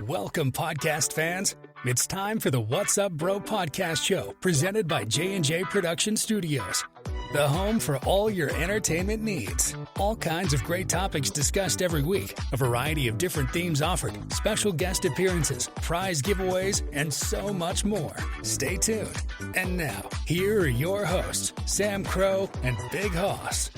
Welcome, podcast fans. It's time for the What's Up Bro podcast show, presented by J&J Production Studios, the home for all your entertainment needs. All kinds of great topics discussed every week, a variety of different themes offered, special guest appearances, prize giveaways, and so much more. Stay tuned. And now, here are your hosts, Sam Crow and Big Hoss.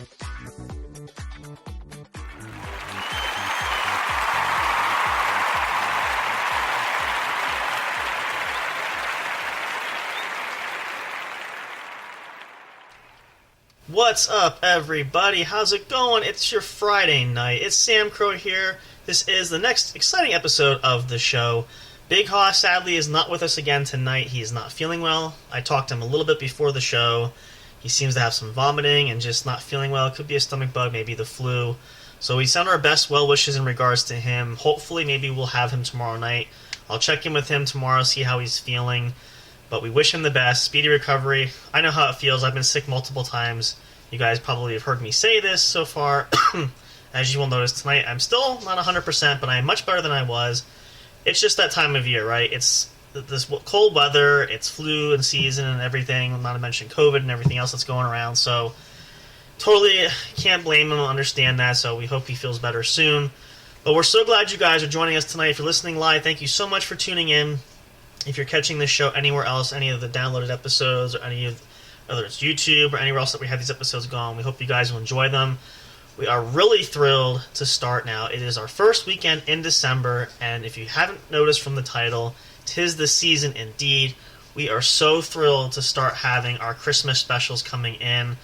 What's up, everybody? How's it going? It's your Friday night. It's Sam Crow here. This is the next exciting episode of the show. Big Hoss, sadly, is not with us again tonight. He's not feeling well. I talked to him a little bit before the show. He seems to have some vomiting and just not feeling well. It could be a stomach bug, maybe the flu. So we send our best well wishes in regards to him. Hopefully, maybe we'll have him tomorrow night. I'll check in with him tomorrow, see how he's feeling. But we wish him the best, speedy recovery. I know how it feels. I've been sick multiple times. You guys probably have heard me say this so far. As you will notice tonight, I'm still not 100%, but I am much better than I was. It's just that time of year, right? It's this cold weather, it's flu and season and everything, not to mention COVID and everything else that's going around. So totally can't blame him, understand that, so we hope he feels better soon. But we're so glad you guys are joining us tonight. If you're listening live, thank you so much for tuning in. If you're catching this show anywhere else, any of the downloaded episodes, or any of, whether it's YouTube or anywhere else that we have these episodes going, we hope you guys will enjoy them. We are really thrilled to start now. It is our first weekend in December, and if you haven't noticed from the title, 'tis the season indeed. We are so thrilled to start having our Christmas specials coming in.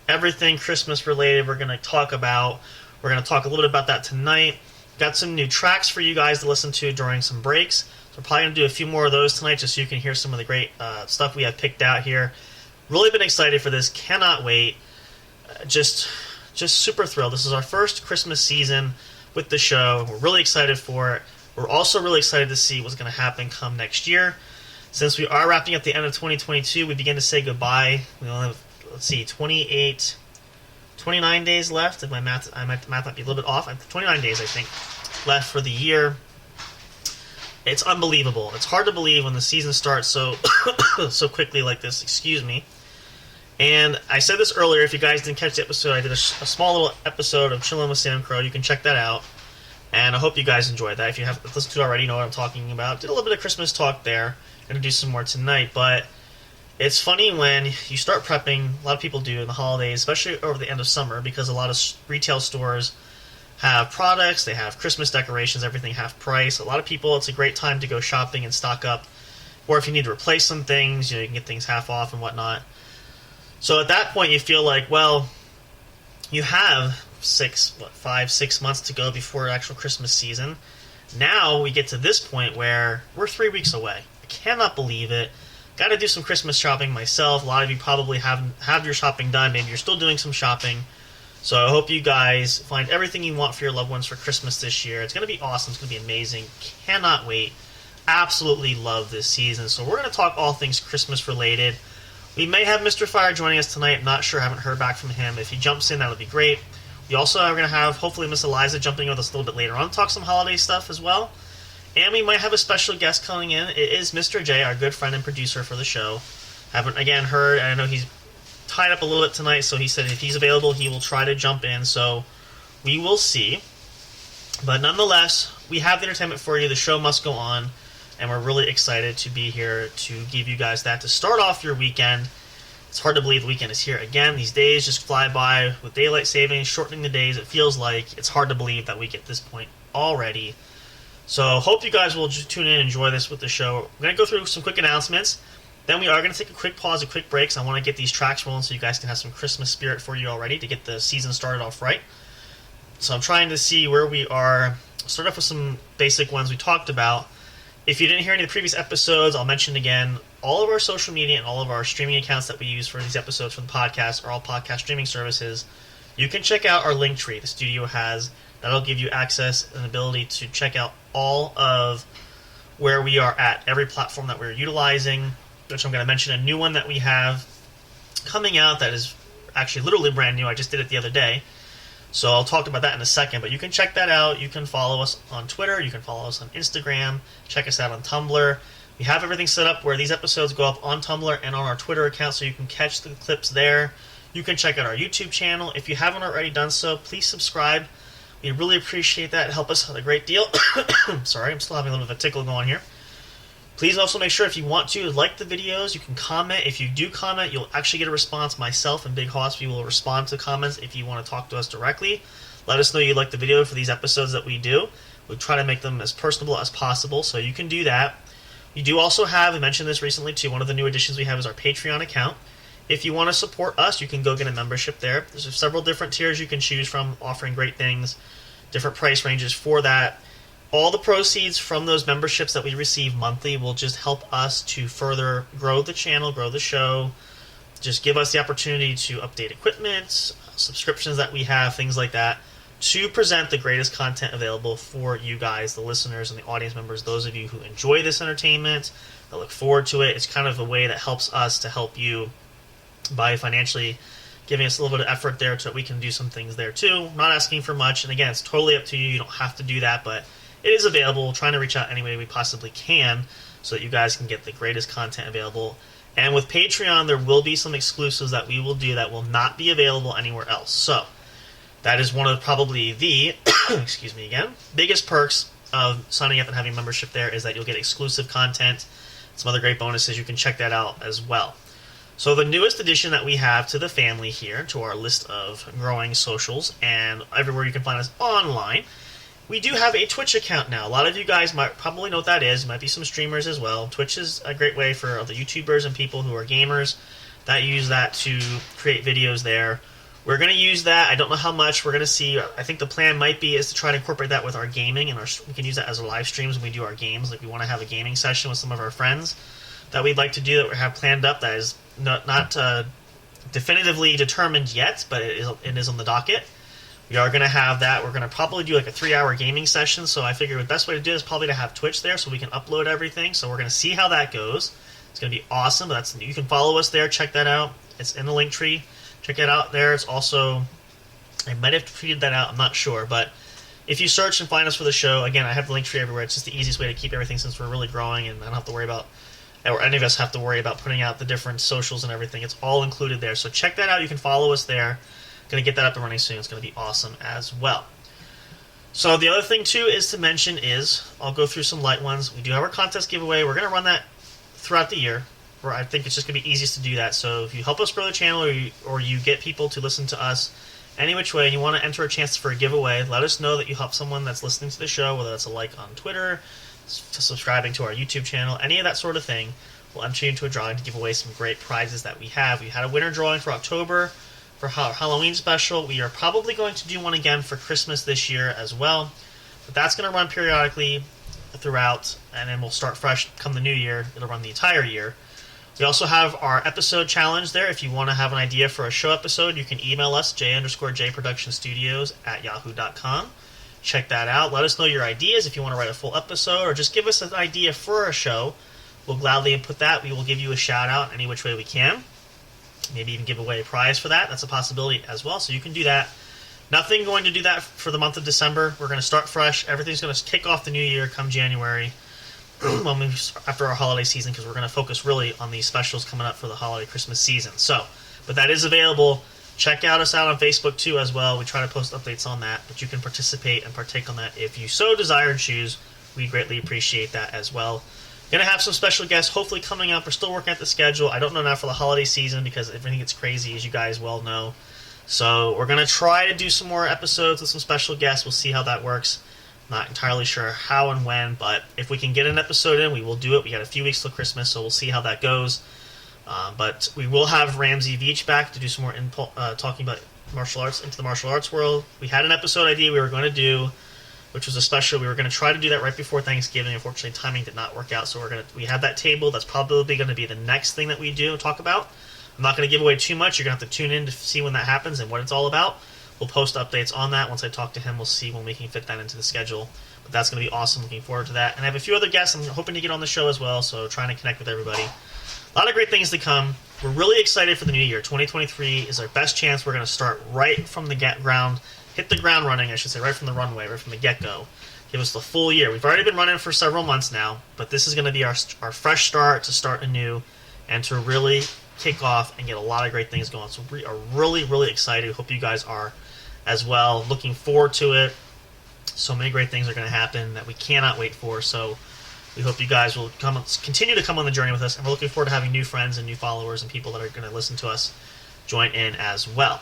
Everything Christmas related we're going to talk about. We're going to talk a little bit about that tonight. Got some new tracks for you guys to listen to during some breaks. So we're probably going to do a few more of those tonight just so you can hear some of the great stuff we have picked out here. Really been excited for this. Cannot wait. Just super thrilled. This is our first Christmas season with the show. We're really excited for it. We're also really excited to see what's going to happen come next year. Since we are wrapping up the end of 2022, we begin to say goodbye. We only have, 29 days left. If my math might be a little bit off. 29 days, I think, left for the year. It's unbelievable. It's hard to believe when the season starts so so quickly like this. Excuse me. And I said this earlier. If you guys didn't catch the episode, I did a small little episode of Chillin' with Sam Crow. You can check that out. And I hope you guys enjoyed that. If you haven't listened to it already, you know what I'm talking about. Did a little bit of Christmas talk there. Going to do some more tonight. But it's funny when you start prepping. A lot of people do in the holidays, especially over the end of summer, because a lot of retail stores have products, they have Christmas decorations, everything half price. A lot of people, it's a great time to go shopping and stock up. Or if you need to replace some things, you can get things half off and whatnot. So at that point, you feel like, well, you have 5, 6 months to go before actual Christmas season. Now we get to this point where we're 3 weeks away. I cannot believe it. Got to do some Christmas shopping myself. A lot of you probably have your shopping done. Maybe you're still doing some shopping. So I hope you guys find everything you want for your loved ones for Christmas this year. It's going to be awesome. It's going to be amazing. Cannot wait. Absolutely love this season. So we're going to talk all things Christmas related. We may have Mr. Fire joining us tonight. I'm not sure. I haven't heard back from him. If he jumps in, that'll be great. We also are going to have, hopefully, Miss Eliza jumping with us a little bit later on to talk some holiday stuff as well. And we might have a special guest coming in. It is Mr. J, our good friend and producer for the show. Haven't, again, heard. I know he's tied up a little bit tonight, so he said if he's available, he will try to jump in, so we will see. But nonetheless, we have the entertainment for you. The show must go on, and we're really excited to be here to give you guys that to start off your weekend. It's hard to believe the weekend is here again. These days just fly by with daylight savings, shortening the days. It feels like it's hard to believe that we get this point already. So hope you guys will just tune in and enjoy this with the show. We're going to go through some quick announcements. Then we are going to take a quick pause, a quick break, so I want to get these tracks rolling so you guys can have some Christmas spirit for you already to get the season started off right. So I'm trying to see where we are. Start off with some basic ones we talked about. If you didn't hear any of the previous episodes, I'll mention again, all of our social media and all of our streaming accounts that we use for these episodes for the podcast are all podcast streaming services. You can check out our link tree the studio has. That'll give you access and ability to check out all of where we are at, every platform that we're utilizing, which I'm going to mention a new one that we have coming out that is actually literally brand new. I just did it the other day. So I'll talk about that in a second, but you can check that out. You can follow us on Twitter. You can follow us on Instagram. Check us out on Tumblr. We have everything set up where these episodes go up on Tumblr and on our Twitter account, so you can catch the clips there. You can check out our YouTube channel. If you haven't already done so, please subscribe. We really appreciate that. It helps us a great deal. Sorry, I'm still having a little bit of a tickle going here. Please also make sure if you want to like the videos, you can comment. If you do comment, you'll actually get a response. Myself and Big Hoss, we will respond to comments if you want to talk to us directly. Let us know you like the video for these episodes that we do. We try to make them as personable as possible, so you can do that. We do also have, I mentioned this recently too, one of the new additions we have is our Patreon account. If you want to support us, you can go get a membership there. There's several different tiers you can choose from, offering great things, different price ranges for that. All the proceeds from those memberships that we receive monthly will just help us to further grow the channel, grow the show, just give us the opportunity to update equipment, subscriptions that we have, things like that, to present the greatest content available for you guys, the listeners and the audience members, those of you who enjoy this entertainment, that look forward to it. It's kind of a way that helps us to help you by financially giving us a little bit of effort there so that we can do some things there too. I'm not asking for much, and again, it's totally up to you. You don't have to do that, but it is available. We're trying to reach out any way we possibly can so that you guys can get the greatest content available. And with Patreon, there will be some exclusives that we will do that will not be available anywhere else. So that is one of probably the, excuse me again, biggest perks of signing up and having membership there is that you'll get exclusive content, some other great bonuses. You can check that out as well. So the newest addition that we have to the family here, to our list of growing socials and everywhere you can find us online, we do have a Twitch account now. A lot of you guys might probably know what that is. Might be some streamers as well. Twitch is a great way for the YouTubers and people who are gamers that use that to create videos there. We're going to use that. I don't know how much. We're going to see. I think the plan might be is to try to incorporate that with our gaming, and we can use that as our live streams when we do our games. Like we want to have a gaming session with some of our friends that we'd like to do, that we have planned up. That is not definitively determined yet, but it is on the docket. We are going to have that. We're going to probably do like a 3-hour gaming session, so I figure the best way to do it is probably to have Twitch there so we can upload everything. So we're going to see how that goes. It's going to be awesome. You can follow us there. Check that out. It's in the link tree. Check it out there. It's also, I might have tweeted that out. I'm not sure, but if you search and find us for the show, again, I have the link tree everywhere. It's just the easiest way to keep everything since we're really growing, and I don't have to worry about, or any of us have to worry about putting out the different socials and everything. It's all included there. So check that out. You can follow us there. Going to get that up and running soon. It's going to be awesome as well. So the other thing too is to mention is, I'll go through some light ones. We do have our contest giveaway. We're going to run that throughout the year, where I think it's just going to be easiest to do that. So if you help us grow the channel, or you get people to listen to us any which way, and you want to enter a chance for a giveaway, let us know that you help someone that's listening to the show, whether that's a like on Twitter, to subscribing to our YouTube channel, any of that sort of thing. We'll enter you into a drawing to give away some great prizes that we have. We had a winner drawing for October for our Halloween special. We are probably going to do one again for Christmas this year as well, but that's going to run periodically throughout, and then we'll start fresh come the new year. It'll run the entire year. We also have our episode challenge there. If you want to have an idea for a show episode, you can email us, j_jproductionstudios@yahoo.com. Check that out. Let us know your ideas if you want to write a full episode, or just give us an idea for a show. We'll gladly input that. We will give you a shout out any which way we can. Maybe even give away a prize for that. That's a possibility as well, so you can do that. Nothing going to do that for the month of December. We're going to start fresh. Everything's going to kick off the new year come January, after our holiday season, because we're going to focus really on these specials coming up for the holiday Christmas season. So, but that is available. Check us out on Facebook too as well. We try to post updates on that, but you can participate and partake on that if you so desire and choose. We greatly appreciate that as well. Going to have some special guests hopefully coming up. We're still working at the schedule. I don't know now for the holiday season because everything gets crazy, as you guys well know. So we're going to try to do some more episodes with some special guests. We'll see how that works. Not entirely sure how and when, but if we can get an episode in, we will do it. We got a few weeks till Christmas, so we'll see how that goes. But we will have Ramsey Veach back to do some more talking about martial arts, into the martial arts world. We had an episode idea we were going to do, which was a special. We were going to try to do that right before Thanksgiving. Unfortunately, timing did not work out, so we have that table. That's probably going to be the next thing that we do talk about. I'm not going to give away too much. You're going to have to tune in to see when that happens and what it's all about. We'll post updates on that. Once I talk to him, we'll see when we can fit that into the schedule. But that's going to be awesome. Looking forward to that. And I have a few other guests I'm hoping to get on the show as well, so trying to connect with everybody. A lot of great things to come. We're really excited for the new year. 2023 is our best chance. We're going to start right from the ground hit the ground running, I should say, right from the runway, right from the get-go. Give us the full year. We've already been running for several months now, but this is going to be our fresh start to start anew and to really kick off and get a lot of great things going. So we are really, really excited. Hope you guys are as well. Looking forward to it. So many great things are going to happen that we cannot wait for. So we hope you guys will continue to come on the journey with us, and we're looking forward to having new friends and new followers and people that are going to listen to us join in as well.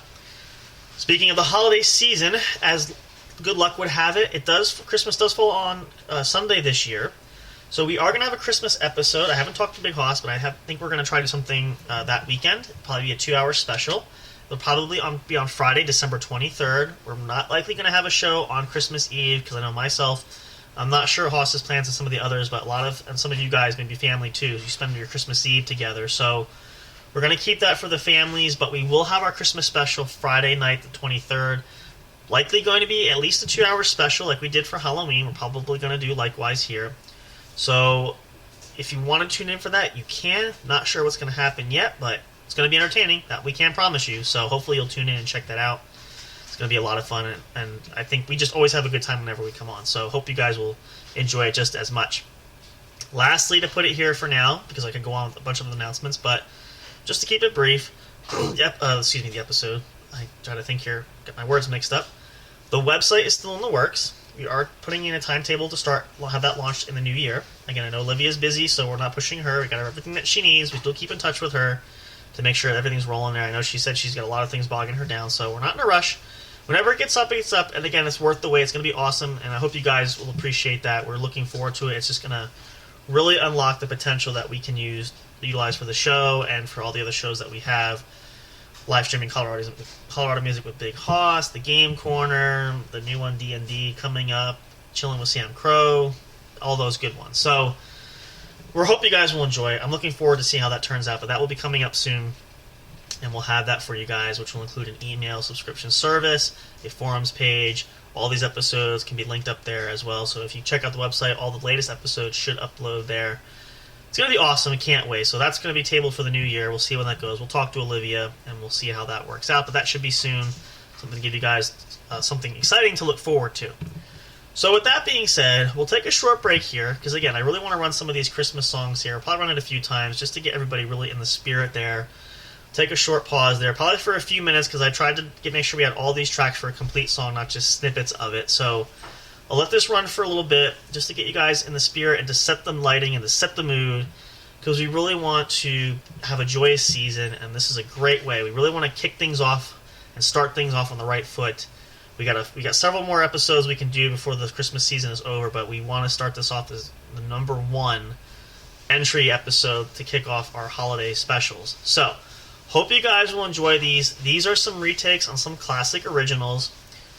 Speaking of the holiday season, as good luck would have it, Christmas does fall on Sunday this year. So we are going to have a Christmas episode. I haven't talked to Big Hoss, but I think we're going to try to do something that weekend. It'll probably be a 2-hour special. It'll probably be on Friday, December 23rd. We're not likely going to have a show on Christmas Eve, because I know myself, I'm not sure Hoss's plans and some of the others, but and some of you guys, maybe family too, you spend your Christmas Eve together. So we're going to keep that for the families, but we will have our Christmas special Friday night, the 23rd. Likely going to be at least a 2-hour special like we did for Halloween. We're probably going to do likewise here. So if you want to tune in for that, you can. Not sure what's going to happen yet, but it's going to be entertaining. That we can promise you. So hopefully you'll tune in and check that out. It's going to be a lot of fun, and I think we just always have a good time whenever we come on. So hope you guys will enjoy it just as much. Lastly, to put it here for now, because I could go on with a bunch of announcements, but just to keep it brief, the episode. I try to think here, get my words mixed up. The website is still in the works. We are putting in a timetable to start. We'll have that launched in the new year. Again, I know Olivia's busy, so we're not pushing her. We got everything that she needs. We still keep in touch with her to make sure everything's rolling there. I know she said she's got a lot of things bogging her down, so we're not in a rush. Whenever it gets up, it gets up. And again, it's worth the wait. It's going to be awesome, and I hope you guys will appreciate that. We're looking forward to it. It's just going to really unlock the potential that we can utilize for the show and for all the other shows that we have. Live streaming Colorado Music with Big Hoss, the Game Corner, the new one D&D coming up, Chilling with Sam Crow, all those good ones. So we hope you guys will enjoy it. I'm looking forward to seeing how that turns out, but that will be coming up soon, and we'll have that for you guys, which will include an email subscription service, a forums page. All these episodes can be linked up there as well, so if you check out the website, all the latest episodes should upload there. It's going to be awesome. I can't wait. So that's going to be tabled for the new year. We'll see when that goes. We'll talk to Olivia, and we'll see how that works out. But that should be soon. Something to give you guys something exciting to look forward to. So with that being said, we'll take a short break here. Because, again, I really want to run some of these Christmas songs here. I'll probably run it a few times just to get everybody really in the spirit there. Take a short pause there. Probably for a few minutes, because I tried to make sure we had all these tracks for a complete song, not just snippets of it. So I'll let this run for a little bit just to get you guys in the spirit and to set the lighting and to set the mood, because we really want to have a joyous season, and this is a great way. We really want to kick things off and start things off on the right foot. We got several more episodes we can do before the Christmas season is over, but we want to start this off as the number 1 entry episode to kick off our holiday specials. So hope you guys will enjoy these. These are some retakes on some classic originals.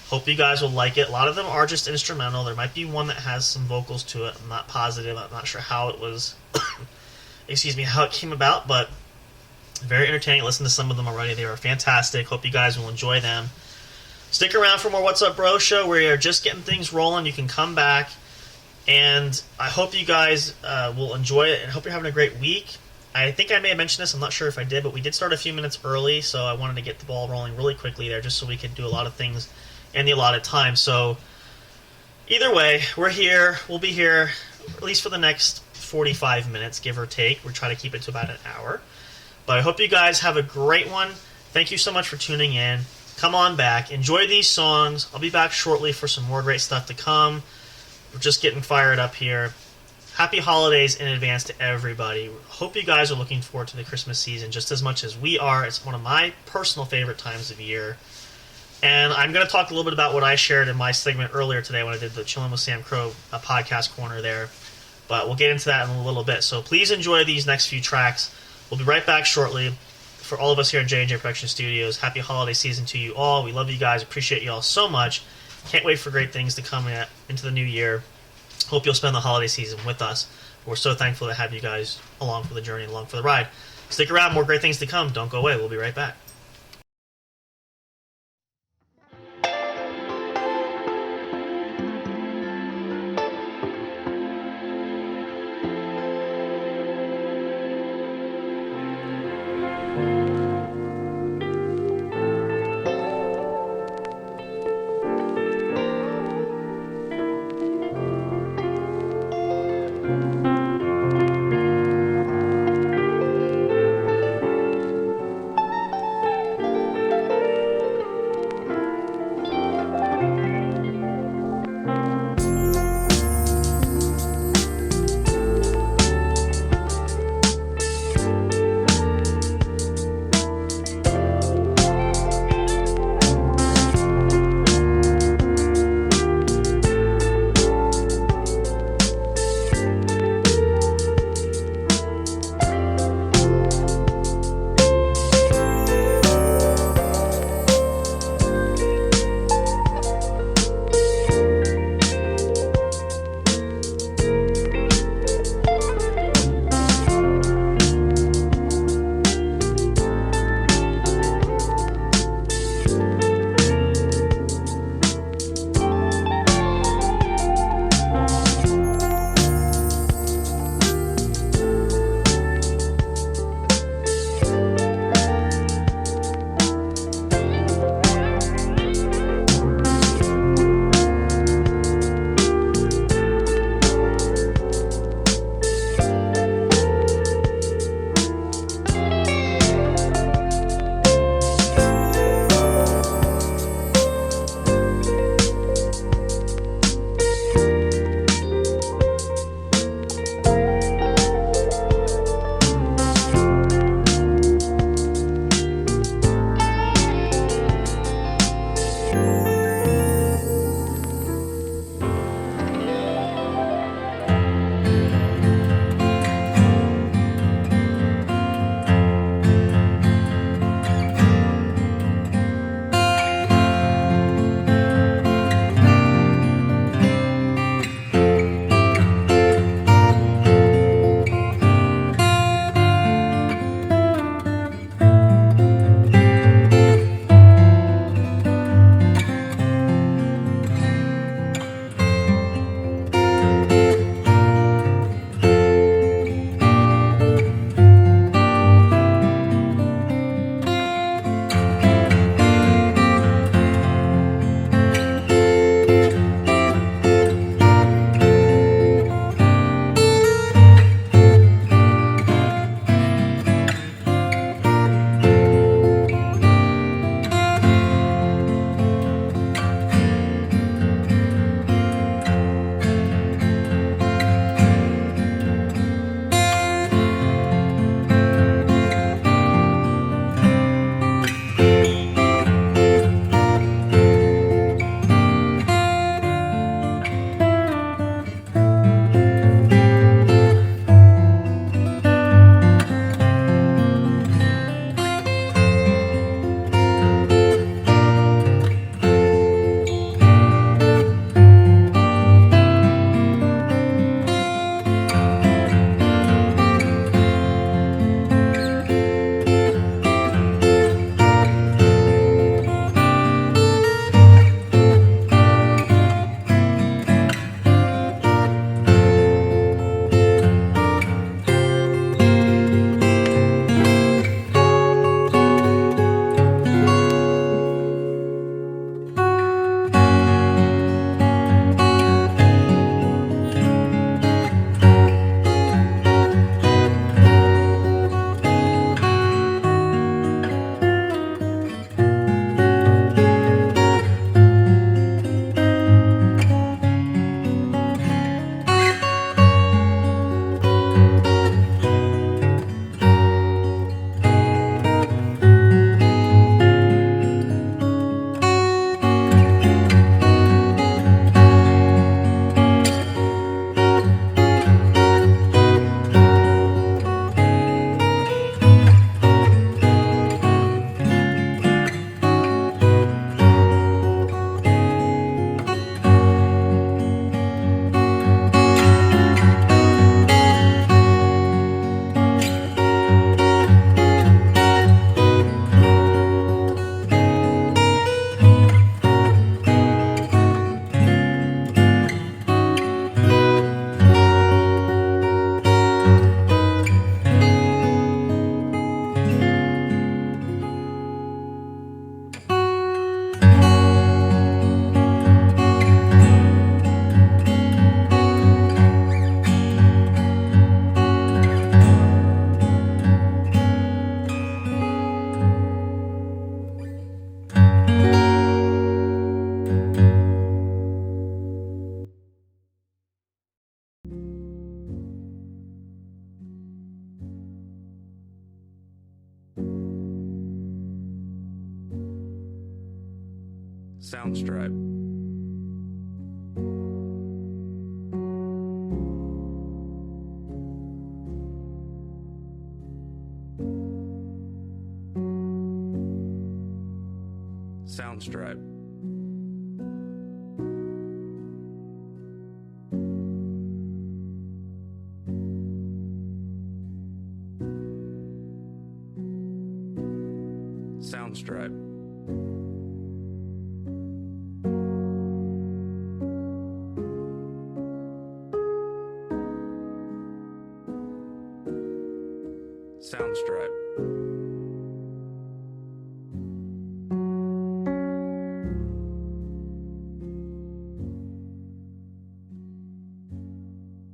Hope you guys will like it. A lot of them are just instrumental. There might be one that has some vocals to it. I'm not positive. I'm not sure how it was, how it came about, but very entertaining. Listen to some of them already. They are fantastic. Hope you guys will enjoy them. Stick around for more What's Up Bro Show. We are just getting things rolling. You can come back, and I hope you guys will enjoy it, and hope you're having a great week. I think I may have mentioned this. I'm not sure if I did, but we did start a few minutes early, so I wanted to get the ball rolling really quickly there just so we could do a lot of things in the allotted time. So either way, we're here. We'll be here at least for the next 45 minutes, give or take. We're trying to keep it to about an hour. But I hope you guys have a great one. Thank you so much for tuning in. Come on back. Enjoy these songs. I'll be back shortly for some more great stuff to come. We're just getting fired up here. Happy holidays in advance to everybody. Hope you guys are looking forward to the Christmas season just as much as we are. It's one of my personal favorite times of year. And I'm going to talk a little bit about what I shared in my segment earlier today when I did the Chillin' with Sam Crow podcast corner there. But we'll get into that in a little bit. So please enjoy these next few tracks. We'll be right back shortly. For all of us here at J&J Production Studios, happy holiday season to you all. We love you guys. Appreciate you all so much. Can't wait for great things to come into the new year. Hope you'll spend the holiday season with us. We're so thankful to have you guys along for the journey, along for the ride. Stick around. More great things to come. Don't go away. We'll be right back. Soundstripe. Soundstripe. Soundstripe. Soundstripe.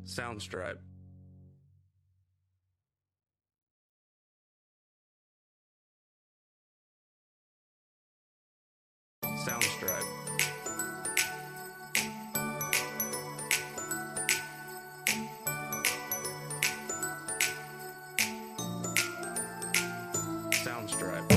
Soundstripe. Soundstripe. Soundstripe.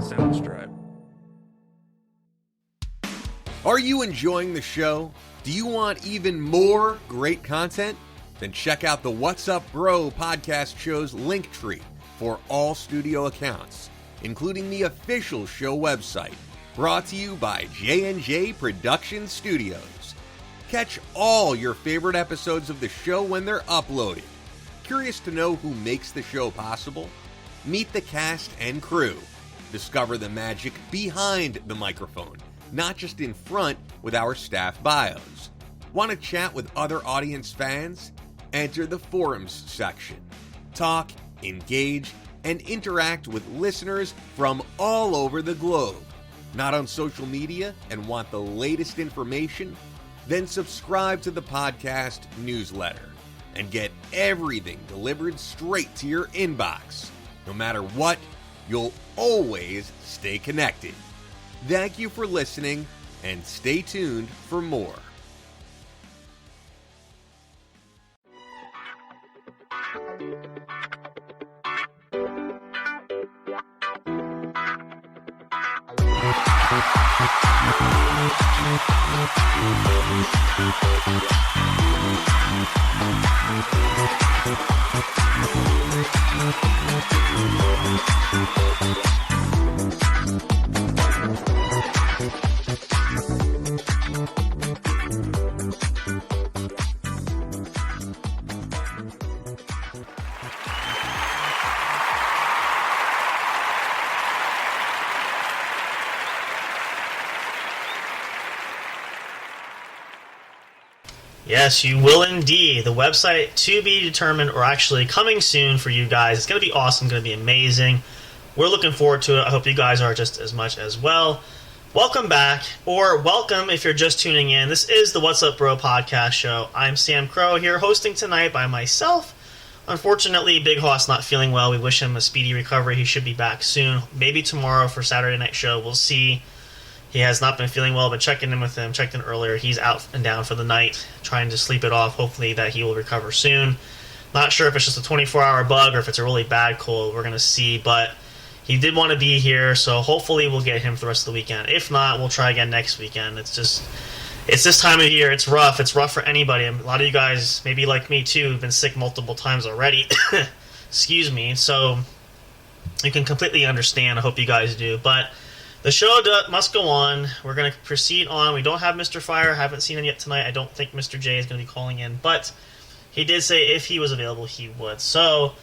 Soundstripe. Are you enjoying the show? Do you want even more great content? Then check out the What's Up Bro podcast show's link tree for all studio accounts, including the official show website, brought to you by J&J Production Studios. Catch all your favorite episodes of the show when they're uploaded. Curious to know who makes the show possible? Meet the cast and crew. Discover the magic behind the microphone, not just in front with our staff bios. Want to chat with other audience fans? Enter the forums section. Talk, engage, and interact with listeners from all over the globe. Not on social media and want the latest information? Then subscribe to the podcast newsletter and get everything delivered straight to your inbox. No matter what, you'll always stay connected. Thank you for listening, and stay tuned for more. Yes, you will indeed. The website to be determined, or actually coming soon for you guys. It's going to be awesome, going to be amazing. We're looking forward to it. I hope you guys are just as much as well. Welcome back, or welcome if you're just tuning in. This is the What's Up Bro podcast show. I'm Sam Crow here, hosting tonight by myself. Unfortunately, Big Hoss not feeling well. We wish him a speedy recovery. He should be back soon. Maybe tomorrow for Saturday night show. We'll see. He has not been feeling well, but checking in with him, checked in earlier. He's out and down for the night, trying to sleep it off. Hopefully that he will recover soon. Not sure if it's just a 24-hour bug or if it's a really bad cold. We're going to see, but he did want to be here, so hopefully we'll get him for the rest of the weekend. If not, we'll try again next weekend. It's this time of year. It's rough. It's rough for anybody. A lot of you guys, maybe like me too, have been sick multiple times already. Excuse me. So you can completely understand. I hope you guys do. But the show must go on. We're going to proceed on. We don't have Mr. Fire. Haven't seen him yet tonight. I don't think Mr. J is going to be calling in. But he did say if he was available, he would. So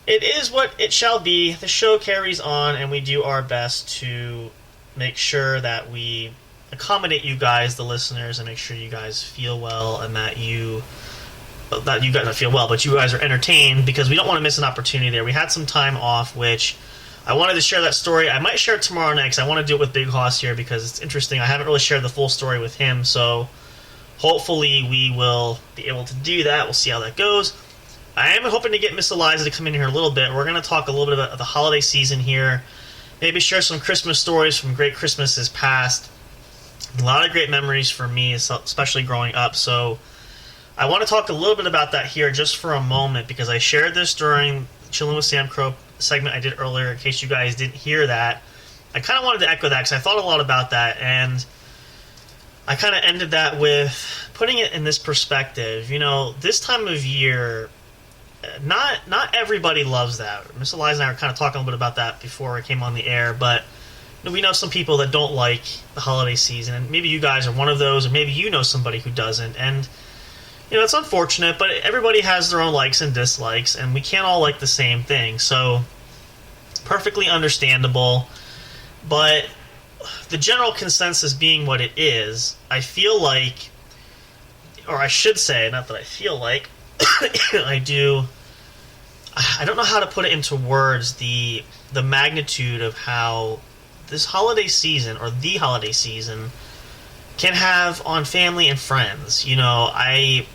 it is what it shall be. The show carries on, and we do our best to make sure that we accommodate you guys, the listeners, and make sure you guys feel well, and that you guys not feel well, but you guys are entertained, because we don't want to miss an opportunity there. We had some time off, which I wanted to share that story. I might share it tomorrow night, because I want to do it with Big Hoss here, because it's interesting. I haven't really shared the full story with him, so hopefully we will be able to do that. We'll see how that goes. I am hoping to get Miss Eliza to come in here a little bit. We're going to talk a little bit about the holiday season here, maybe share some Christmas stories from great Christmases past. A lot of great memories for me, especially growing up, so I want to talk a little bit about that here just for a moment, because I shared this during Chillin' with Sam Crow segment I did earlier. In case you guys didn't hear that, I kind of wanted to echo that, because I thought a lot about that, and I kind of ended that with putting it in this perspective. You know, this time of year, not everybody loves that. Miss Eliza and I were kind of talking a little bit about that before I came on the air, but we know some people that don't like the holiday season, and maybe you guys are one of those, or maybe you know somebody who doesn't, and you know, it's unfortunate, but everybody has their own likes and dislikes, and we can't all like the same thing, so perfectly understandable. But the general consensus being what it is, I feel like, or I should say, not that I feel like, I don't know how to put it into words, the magnitude of how this holiday season, or the holiday season, can have on family and friends. You know, I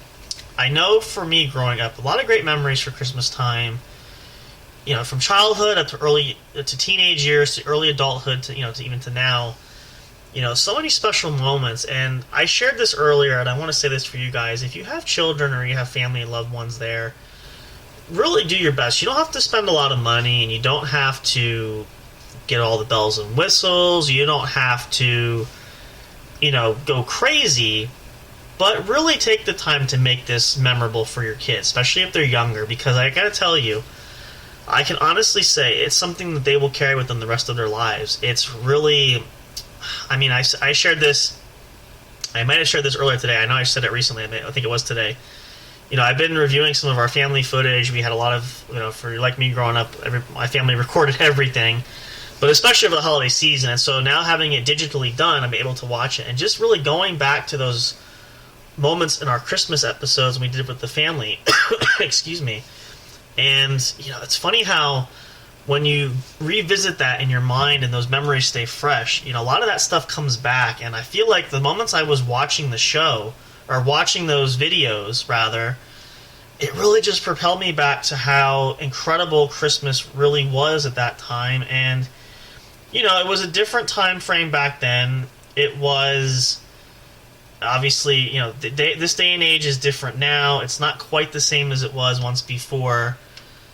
know for me growing up, a lot of great memories for Christmas time. You know, from childhood up to teenage years, to early adulthood, to even to now. You know, so many special moments. And I shared this earlier, and I want to say this for you guys: if you have children or you have family and loved ones there, really do your best. You don't have to spend a lot of money, and you don't have to get all the bells and whistles. You don't have to, go crazy, but really take the time to make this memorable for your kids, especially if they're younger, because I gotta tell you, I can honestly say it's something that they will carry with them the rest of their lives. It's really, I shared this, I might have shared this earlier today. I know I said it recently. I think it was today. I've been reviewing some of our family footage. We had a lot of, for like me growing up, my family recorded everything, but especially over the holiday season. And so now having it digitally done, I'm able to watch it. And just really going back to those moments in our Christmas episodes we did with the family, excuse me. And, it's funny how when you revisit that in your mind and those memories stay fresh, a lot of that stuff comes back. And I feel like the moments I was watching the show, or watching those videos, rather, it really just propelled me back to how incredible Christmas really was at that time. And, it was a different time frame back then. It was, obviously, this day and age is different now. It's not quite the same as it was once before.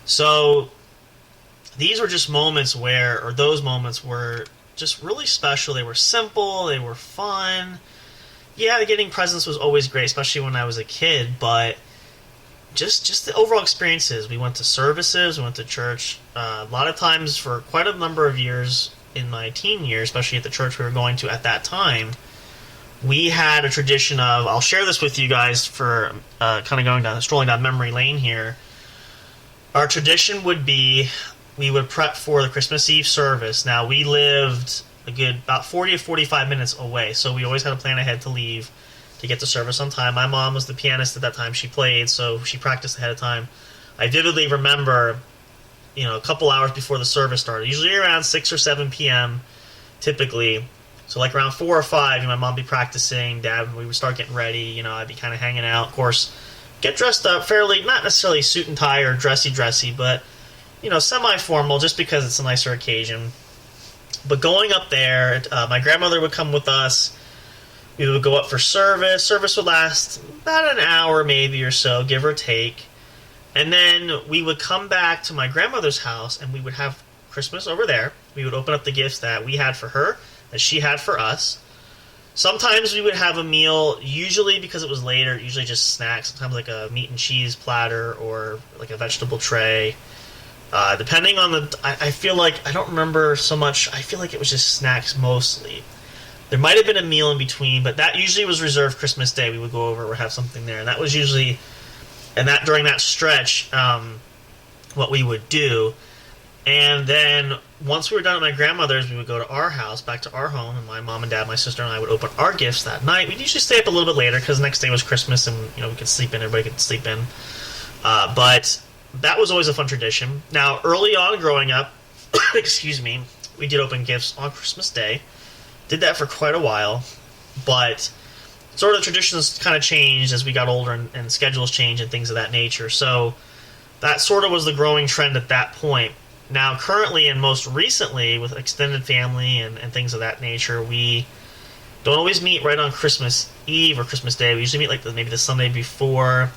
So these were just moments where, or those moments were just really special. They were simple, they were fun. Yeah, getting presents was always great, especially when I was a kid, but just the overall experiences. We went to services, we went to church. A lot of times for quite a number of years in my teen years, especially at the church we were going to at that time, we had a tradition of, I'll share this with you guys for kind of strolling down memory lane here. Our tradition would be, we would prep for the Christmas Eve service. Now, we lived a good about 40 to 45 minutes away, so we always had to plan ahead to leave to get to service on time. My mom was the pianist at that time. She played, so she practiced ahead of time. I vividly remember, a couple hours before the service started, usually around 6 or 7 p.m., typically. So like around 4 or 5, my mom would be practicing, Dad, we would start getting ready, I'd be kind of hanging out. Of course, get dressed up fairly, not necessarily suit and tie or dressy, but, semi-formal, just because it's a nicer occasion. But going up there, my grandmother would come with us. We would go up for service. Service would last about an hour maybe or so, give or take. And then we would come back to my grandmother's house, and we would have Christmas over there. We would open up the gifts that we had for her, that she had for us. Sometimes we would have a meal, usually because it was later, usually just snacks, sometimes like a meat and cheese platter or like a vegetable tray. Depending on I feel like, I don't remember so much, I feel like it was just snacks mostly. There might have been a meal in between, but that usually was reserved Christmas Day. We would go over or have something there, and that was usually, and that during that stretch, what we would do. And then once we were done at my grandmother's, we would go to our house, back to our home, and my mom and dad, my sister and I would open our gifts that night. We'd usually stay up a little bit later because the next day was Christmas, and we could sleep in. Everybody could sleep in. But that was always a fun tradition. Now, early on growing up, excuse me, we did open gifts on Christmas Day. Did that for quite a while, but sort of the traditions kind of changed as we got older and schedules changed and things of that nature. So that sort of was the growing trend at that point. Now, currently and most recently, with extended family and things of that nature, we don't always meet right on Christmas Eve or Christmas Day. We usually meet maybe the Sunday before,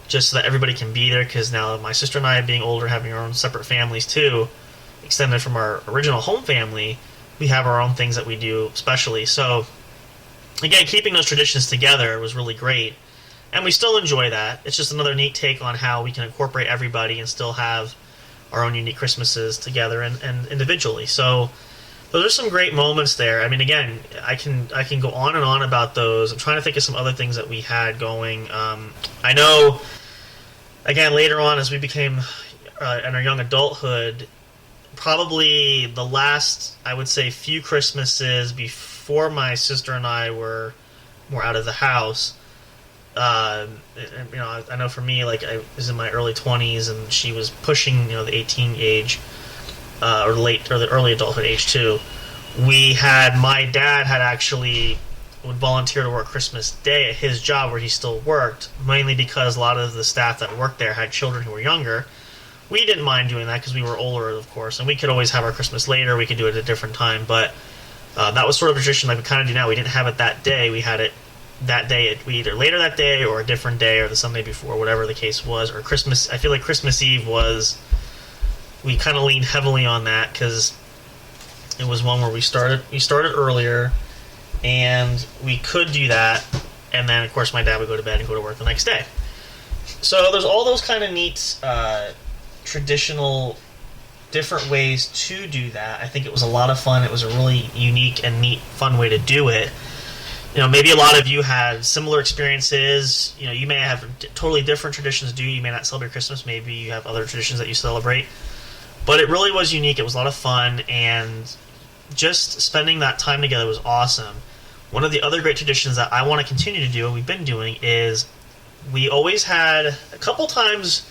just so that everybody can be there, because now my sister and I, being older, having our own separate families too, extended from our original home family, we have our own things that we do specially. So, again, keeping those traditions together was really great, and we still enjoy that. It's just another neat take on how we can incorporate everybody and still have our own unique Christmases together and individually. So those are some great moments there. I mean, again, I can go on and on about those. I'm trying to think of some other things that we had going. I know, again, later on as we became in our young adulthood, probably the last, I would say, few Christmases before my sister and I were more out of the house. I know for me, like, I was in my early 20s, and she was pushing, the 18 age, or the early adulthood age too. My dad had actually would volunteer to work Christmas Day at his job where he still worked, mainly because a lot of the staff that worked there had children who were younger. We didn't mind doing that because we were older, of course, and we could always have our Christmas later. We could do it at a different time, but that was sort of a tradition like we kind of do now. We didn't have it that day. We had it that day, either later that day or a different day or the Sunday before, whatever the case was, or Christmas. I feel like Christmas Eve we kind of leaned heavily on that because it was one where we started earlier, and we could do that, and then of course my dad would go to bed and go to work the next day. So there's all those kind of neat traditional different ways to do that. I think it was a lot of fun. It was a really unique and neat, fun way to do it. Maybe a lot of you had similar experiences. You may have totally different traditions to do. You may not celebrate Christmas. Maybe you have other traditions that you celebrate. But it really was unique. It was a lot of fun, and just spending that time together was awesome. One of the other great traditions that I want to continue to do, and we've been doing, is we always had a couple times,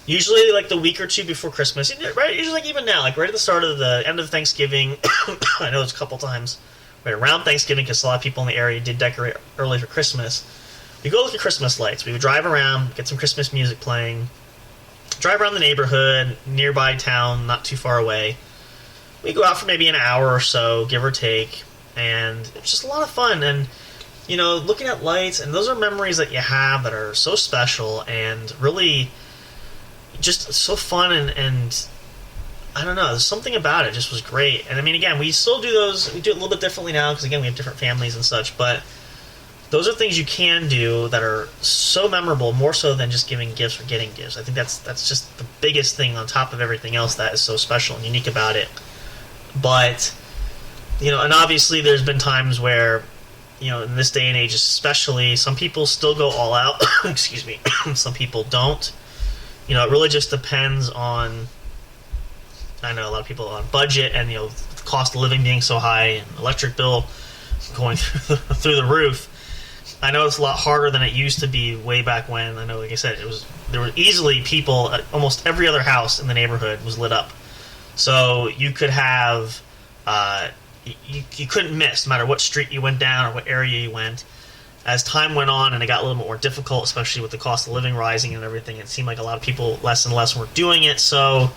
usually like the week or two before Christmas, right? Usually like even now, like right at the start of the end of Thanksgiving. I know it's a couple times right around Thanksgiving, because a lot of people in the area did decorate early for Christmas. We go look at Christmas lights. We would drive around, get some Christmas music playing, drive around the neighborhood, nearby town, not too far away. We go out for maybe an hour or so, give or take, and it's just a lot of fun. And, looking at lights, and those are memories that you have that are so special and really just so fun and I don't know, there's something about it just was great. And I mean, again, we still do those. We do it a little bit differently now because again, we have different families and such. But those are things you can do that are so memorable, more so than just giving gifts or getting gifts. I think that's just the biggest thing on top of everything else that is so special and unique about it. But and obviously there's been times where, in this day and age especially, some people still go all out. Excuse me. Some people don't. It really just depends on. I know a lot of people on budget and the cost of living being so high and electric bill going through the roof. I know it's a lot harder than it used to be way back when. I know, like I said, there were easily people at almost every other house in the neighborhood was lit up. So you could have you couldn't miss no matter what street you went down or what area you went. As time went on and it got a little bit more difficult, especially with the cost of living rising and everything, it seemed like a lot of people less and less were doing it. So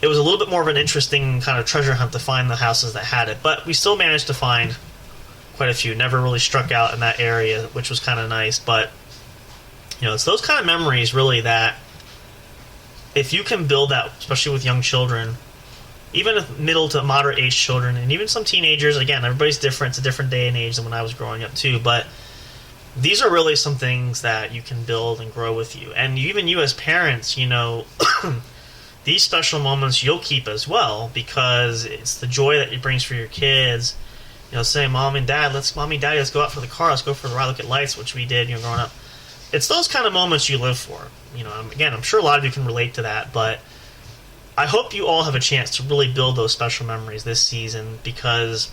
it was a little bit more of an interesting kind of treasure hunt to find the houses that had it. But we still managed to find quite a few. Never really struck out in that area, which was kind of nice. But, it's those kind of memories, really, that if you can build that, especially with young children, even middle to moderate age children, and even some teenagers, again, everybody's different. It's a different day and age than when I was growing up, too. But these are really some things that you can build and grow with you. And even you as parents, these special moments you'll keep as well, because it's the joy that it brings for your kids. Saying, Mommy and Daddy, let's go out for the car, let's go for the ride, look at lights, which we did, growing up. It's those kind of moments you live for. Again, I'm sure a lot of you can relate to that, but I hope you all have a chance to really build those special memories this season, because,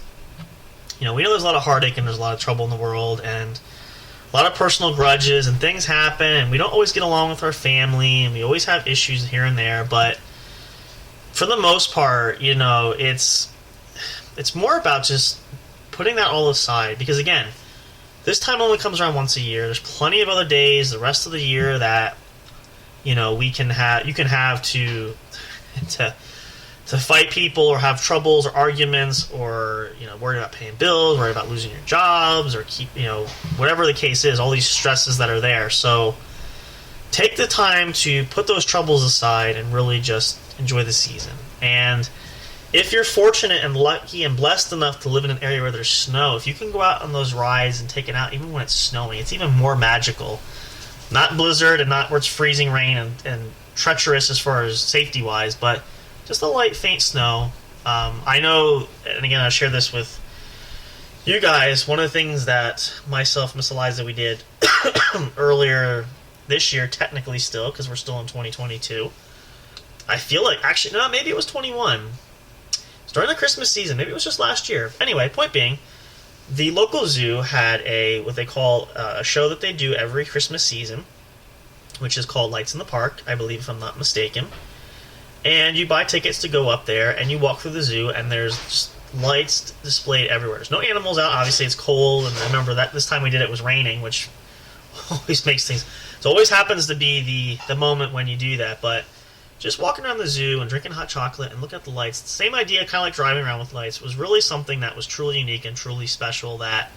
we know there's a lot of heartache and there's a lot of trouble in the world, and a lot of personal grudges, and things happen, and we don't always get along with our family, and we always have issues here and there, but for the most part, it's more about just putting that all aside, because again, this time only comes around once a year. There's plenty of other days the rest of the year that you can have to fight people or have troubles or arguments, or worry about paying bills, worry about losing your jobs, or keep whatever the case is, all these stresses that are there. So take the time to put those troubles aside and really just enjoy the season. And if you're fortunate and lucky and blessed enough to live in an area where there's snow, if you can go out on those rides and take it out even when it's snowing, it's even more magical. Not blizzard and not where it's freezing rain and treacherous as far as safety-wise, but just a light, faint snow. I know, and again, I share this with you guys, one of the things that myself and Miss Eliza, we did earlier this year, technically still, because we're still in 2022. I feel like, actually, no, maybe it was 21. During the Christmas season, maybe it was just last year. Anyway, point being, the local zoo had what they call a show that they do every Christmas season, which is called Lights in the Park, I believe, if I'm not mistaken. And you buy tickets to go up there, and you walk through the zoo, and there's just lights displayed everywhere. There's no animals out. Obviously, it's cold, and I remember that this time we did it was raining, which always makes things. It always happens to be the moment when you do that, but just walking around the zoo and drinking hot chocolate and looking at the lights, same idea, kind of like driving around with lights, was really something that was truly unique and truly special that,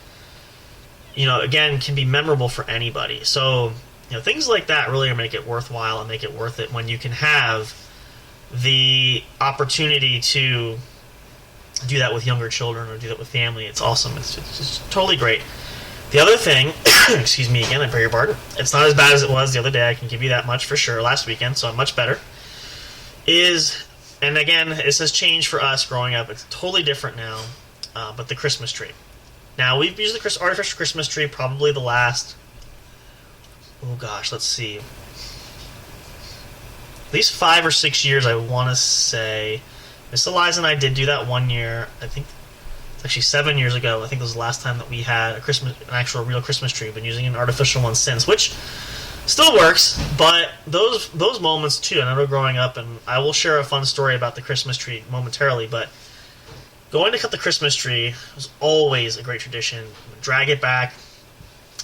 again, can be memorable for anybody. So, things like that really make it worthwhile and make it worth it when you can have the opportunity to do that with younger children or do that with family. It's awesome. It's just totally great. The other thing, excuse me again, I beg your pardon, it's not as bad as it was the other day, I can give you that much for sure, last weekend, so I'm much better. And again, this has changed for us growing up. It's totally different now, but the Christmas tree. Now, we've used the artificial Christmas tree probably the last, let's see, at least 5 or 6 years, I want to say. Miss Eliza and I did do that one year. I think it's actually 7 years ago. I think it was the last time that we had an actual real Christmas tree. We've been using an artificial one since, which still works, but those moments too. I remember growing up, and I will share a fun story about the Christmas tree momentarily, but going to cut the Christmas tree was always a great tradition. Drag it back,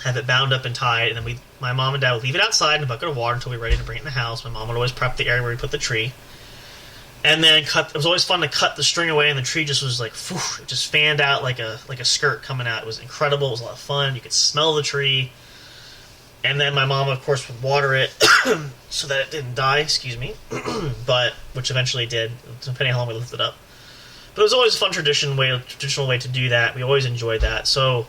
have it bound up and tied, and then my mom and dad would leave it outside in a bucket of water until we were ready to bring it in the house. My mom would always prep the area where we put the tree. And then it was always fun to cut the string away, and the tree just was like, it just fanned out like a skirt coming out. It was incredible. It was a lot of fun. You could smell the tree. And then my mom, of course, would water it so that it didn't die, excuse me, but which eventually did, depending on how long we left it up. But it was always a fun traditional way to do that. We always enjoyed that. So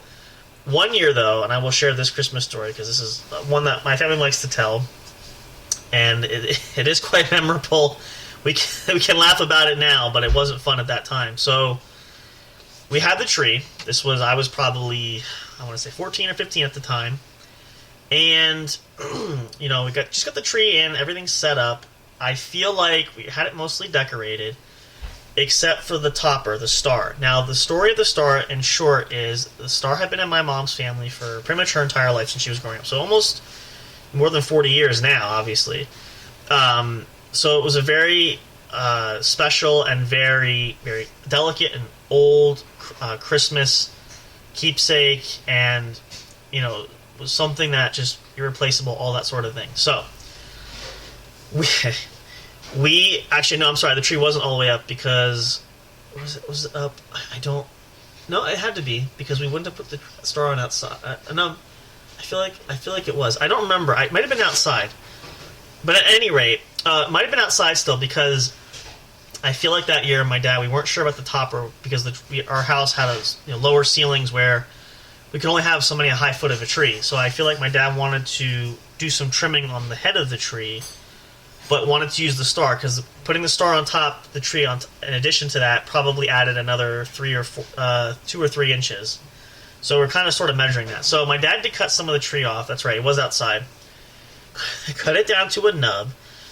one year, though, and I will share this Christmas story because this is one that my family likes to tell, and it is quite memorable. We can laugh about it now, but it wasn't fun at that time. So we had the tree. I was probably, I want to say 14 or 15 at the time. And, we just got the tree in, everything's set up. I feel like we had it mostly decorated, except for the topper, the star. Now, the story of the star, in short, is the star had been in my mom's family for pretty much her entire life since she was growing up. So almost more than 40 years now, obviously. So it was a very special and very, very delicate and old Christmas keepsake, and, was something that just irreplaceable, all that sort of thing. So we actually, no, I'm sorry, the tree wasn't all the way up because was it up? I don't. No, it had to be because we wouldn't have put the star on outside. No, I feel like it was. I don't remember. It might have been outside, but at any rate, it might have been outside still because I feel like that year, my dad, we weren't sure about the topper because our house had lower ceilings where we could only have so many a high foot of a tree. So I feel like my dad wanted to do some trimming on the head of the tree, but wanted to use the star because putting the star on top of the tree, in addition to that, probably added another 2 or 3 inches. So we're kind of sort of measuring that. So my dad did cut some of the tree off. That's right, it was outside. Cut it down to a nub.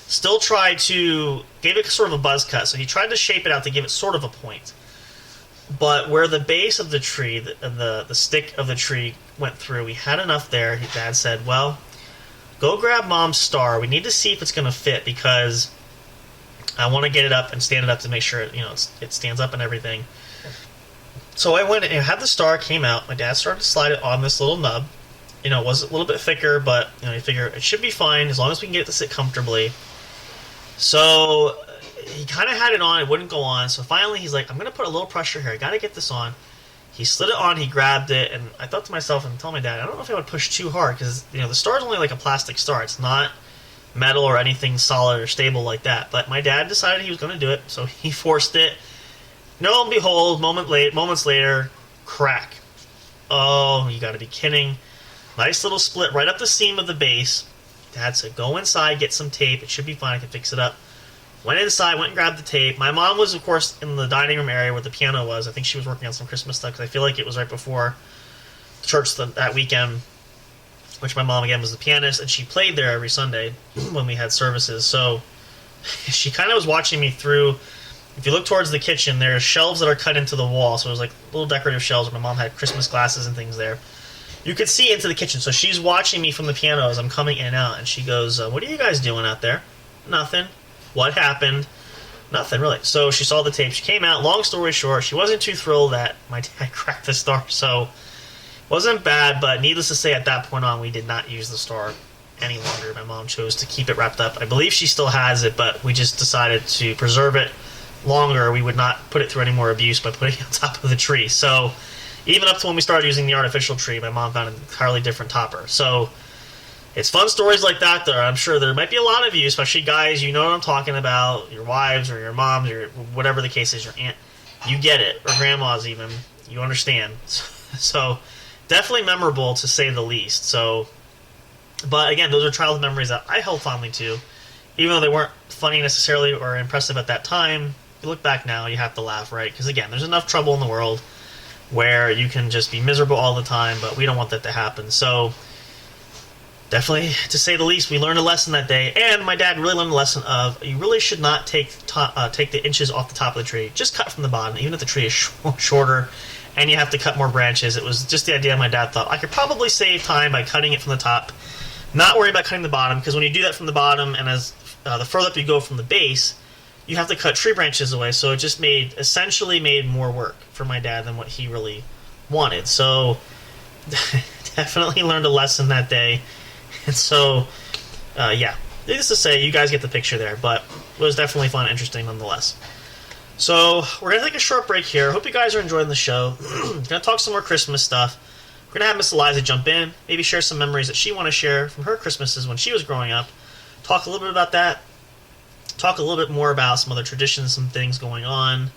Still gave it sort of a buzz cut. So he tried to shape it out to give it sort of a point. But where the base of the tree, the stick of the tree went through, we had enough there. Dad said, well, go grab Mom's star. We need to see if it's going to fit because I want to get it up and stand it up to make sure it stands up and everything. So I went and had the star, came out. My dad started to slide it on this little nub. It was a little bit thicker, but you figure it should be fine as long as we can get it to sit comfortably. So he kind of had it on, it wouldn't go on. So finally he's like, I'm going to put a little pressure here. I got to get this on. He slid it on, he grabbed it, and I thought to myself and told my dad, I don't know if I would push too hard because the star is only like a plastic star. It's not metal or anything solid or stable like that. But my dad decided he was going to do it, so he forced it. Lo and behold, moments later, crack. Oh, you got to be kidding. Nice little split right up the seam of the base. Dad said, go inside, get some tape. It should be fine. I can fix it up. Went inside, went and grabbed the tape. My mom was, of course, in the dining room area where the piano was. I think she was working on some Christmas stuff because I feel like it was right before church that weekend, which my mom, again, was the pianist, and she played there every Sunday when we had services. So she kind of was watching me through. If you look towards the kitchen, there are shelves that are cut into the wall. So it was like little decorative shelves where my mom had Christmas glasses and things there. You could see into the kitchen. So she's watching me from the piano as I'm coming in and out, and she goes, what are you guys doing out there? Nothing. What happened? Nothing, really. So she saw the tape. She came out. Long story short, she wasn't too thrilled that my dad cracked the star. So it wasn't bad, but needless to say, at that point on, we did not use the star any longer. My mom chose to keep it wrapped up. I believe she still has it, but we just decided to preserve it longer. We would not put it through any more abuse by putting it on top of the tree. So even up to when we started using the artificial tree, my mom found an entirely different topper. So it's fun stories like that, though. I'm sure there might be a lot of you, especially guys, you know what I'm talking about, your wives or your moms or whatever the case is, your aunt. You get it, or grandmas even. You understand. So definitely memorable, to say the least. So, but again, those are childhood memories that I held fondly to. Even though they weren't funny necessarily or impressive at that time, if you look back now, you have to laugh, right? Because again, there's enough trouble in the world where you can just be miserable all the time, but we don't want that to happen. So definitely, to say the least, we learned a lesson that day, and my dad really learned a lesson of you really should not take the inches off the top of the tree. Just cut from the bottom, even if the tree is shorter and you have to cut more branches. It was just the idea my dad thought. I could probably save time by cutting it from the top, not worry about cutting the bottom, because when you do that from the bottom, and as the further up you go from the base, you have to cut tree branches away, so it just essentially made more work for my dad than what he really wanted. So definitely learned a lesson that day. And so, yeah, needless to say, you guys get the picture there, but it was definitely fun and interesting nonetheless. So we're going to take a short break here. Hope you guys are enjoying the show. Going to talk some more Christmas stuff. We're going to have Miss Eliza jump in, maybe share some memories that she want to share from her Christmases when she was growing up. Talk a little bit about that. Talk a little bit more about some other traditions, some things going on.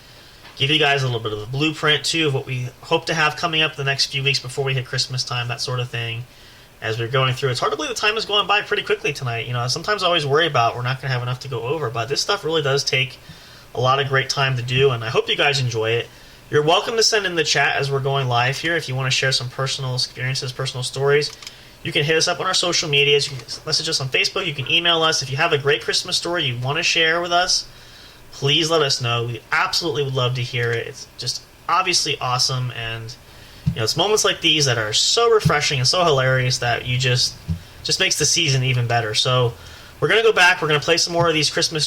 Give you guys a little bit of a blueprint, too, of what we hope to have coming up the next few weeks before we hit Christmas time, that sort of thing. As we're going through, it's hard to believe the time is going by pretty quickly tonight. Sometimes I always worry about we're not going to have enough to go over, but this stuff really does take a lot of great time to do, and I hope you guys enjoy it. You're welcome to send in the chat as we're going live here if you want to share some personal experiences, personal stories. You can hit us up on our social medias. You can message us on Facebook. You can email us. If you have a great Christmas story you want to share with us, please let us know. We absolutely would love to hear it. It's just obviously awesome, and it's moments like these that are so refreshing and so hilarious that you just makes the season even better. So we're going to go back. We're going to play some more of these Christmas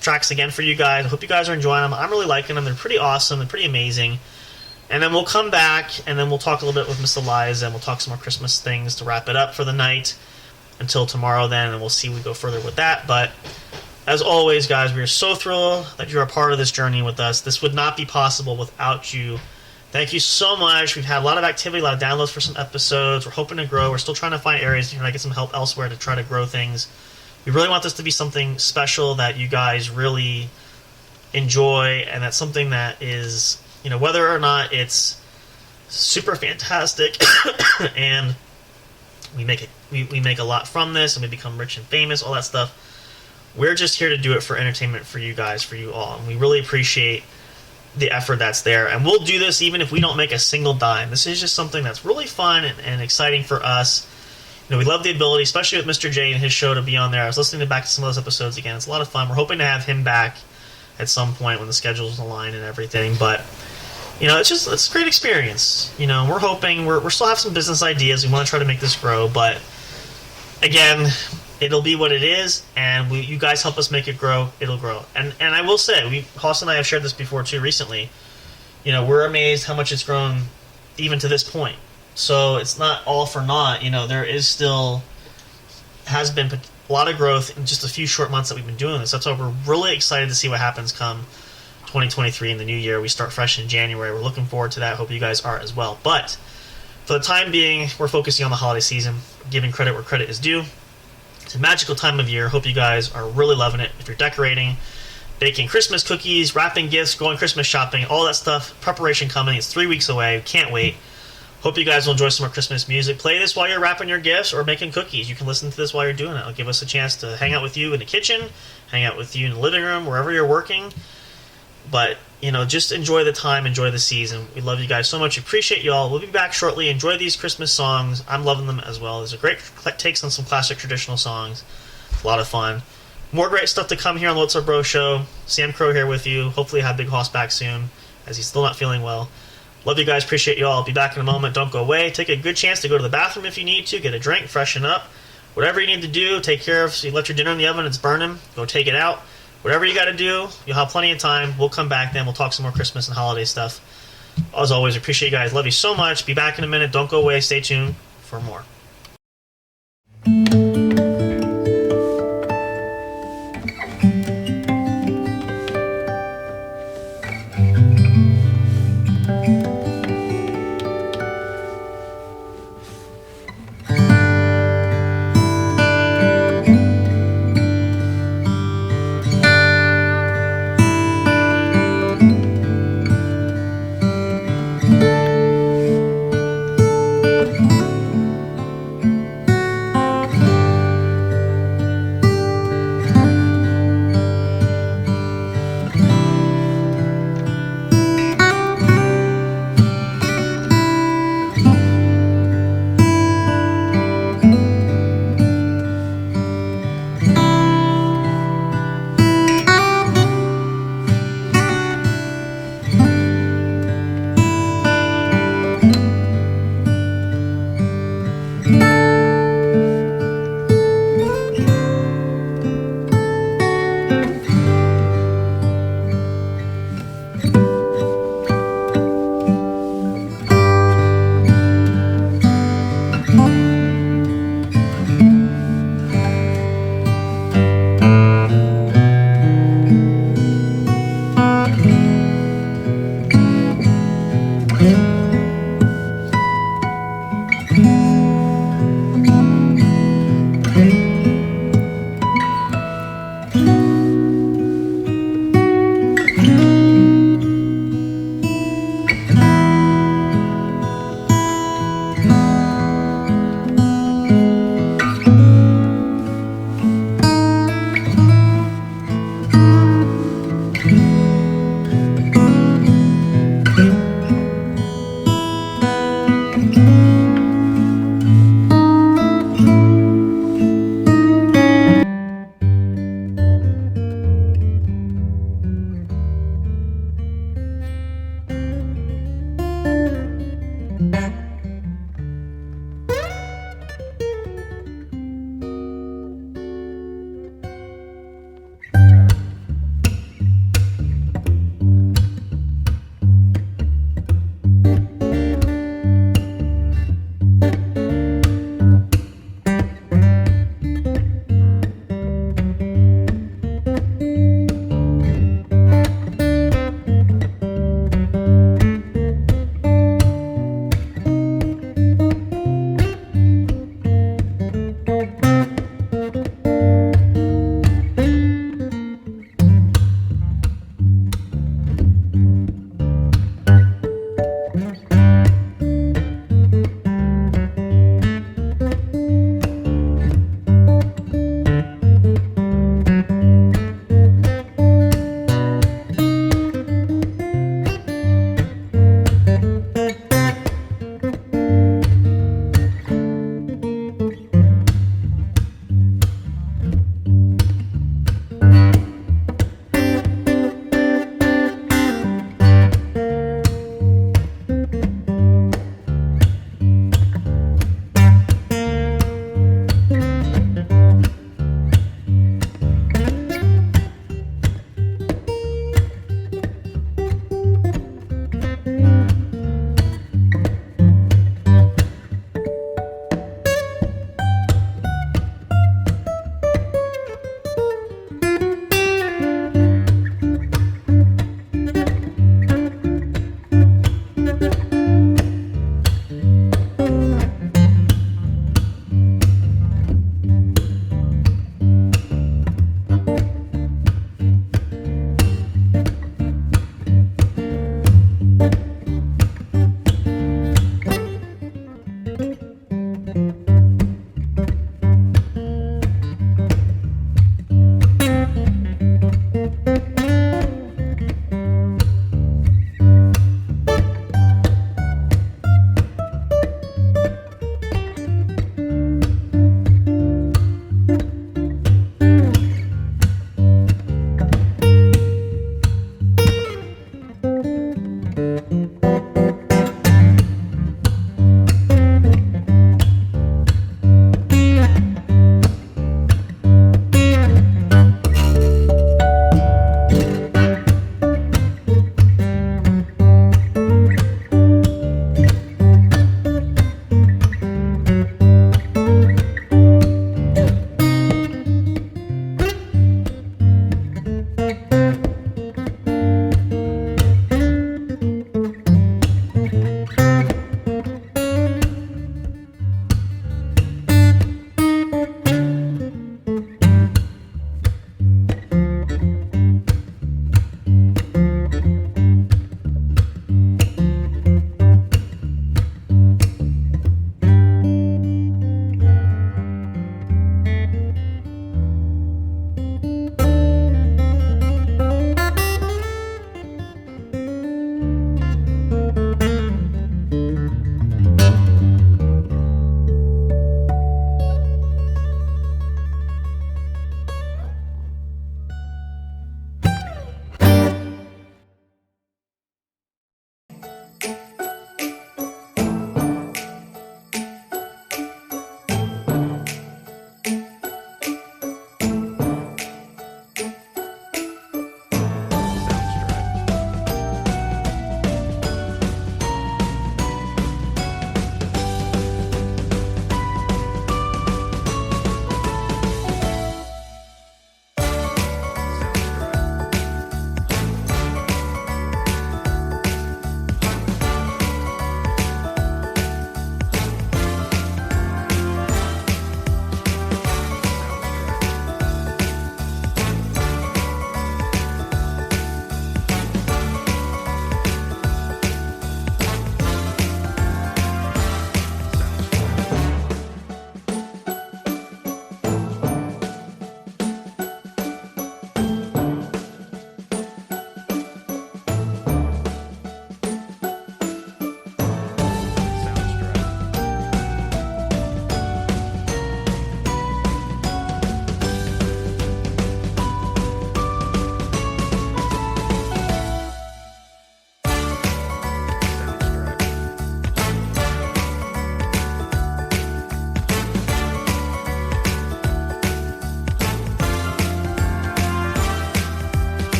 tracks again for you guys. I hope you guys are enjoying them. I'm really liking them. They're pretty awesome. They're pretty amazing. And then we'll come back, and then we'll talk a little bit with Miss Eliza, and we'll talk some more Christmas things to wrap it up for the night until tomorrow then, and we'll see we go further with that. But as always, guys, we are so thrilled that you're a part of this journey with us. This would not be possible without you. Thank you so much. We've had a lot of activity, a lot of downloads for some episodes. We're hoping to grow. We're still trying to find areas to get some help elsewhere to try to grow things. We really want this to be something special that you guys really enjoy, and that's something that is, whether or not it's super fantastic and we make a lot from this and we become rich and famous, all that stuff. We're just here to do it for entertainment for you guys, for you all, and we really appreciate the effort that's there. And we'll do this even if we don't make a single dime. This is just something that's really fun and exciting for us. We love the ability, especially with Mr. J and his show, to be on there. I was listening back to some of those episodes again. It's a lot of fun. We're hoping to have him back at some point when the schedules align and everything. But, it's a great experience. We're hoping, we're still have some business ideas. We want to try to make this grow. But, again, it'll be what it is. And you guys help us make it grow. It'll grow. And I will say, Hoss and I have shared this before, too, recently. We're amazed how much it's grown even to this point. So it's not all for naught. There is still has been a lot of growth in just a few short months that we've been doing this. That's why we're really excited to see what happens come 2023 in the new year. We start fresh in January. We're looking forward to that. Hope you guys are as well. But for the time being, we're focusing on the holiday season, giving credit where credit is due. It's a magical time of year. Hope you guys are really loving it. If you're decorating, baking Christmas cookies, wrapping gifts, going Christmas shopping, all that stuff, preparation coming. It's 3 weeks away. Can't wait. Hope you guys will enjoy some more Christmas music. Play this while you're wrapping your gifts or making cookies. You can listen to this while you're doing it. It'll give us a chance to hang out with you in the kitchen, hang out with you in the living room, wherever you're working. But, just enjoy the time, enjoy the season. We love you guys so much. Appreciate you all. We'll be back shortly. Enjoy these Christmas songs. I'm loving them as well. There's a great takes on some classic traditional songs. It's a lot of fun. More great stuff to come here on the What's Up Bro Show. Sam Crow here with you. Hopefully have Big Hoss back soon, as he's still not feeling well. Love you guys. Appreciate you all. I'll be back in a moment. Don't go away. Take a good chance to go to the bathroom if you need to. Get a drink. Freshen up. Whatever you need to do. Take care of. So you left your dinner in the oven. It's burning. Go take it out. Whatever you got to do. You'll have plenty of time. We'll come back then. We'll talk some more Christmas and holiday stuff. As always, appreciate you guys. Love you so much. Be back in a minute. Don't go away. Stay tuned for more.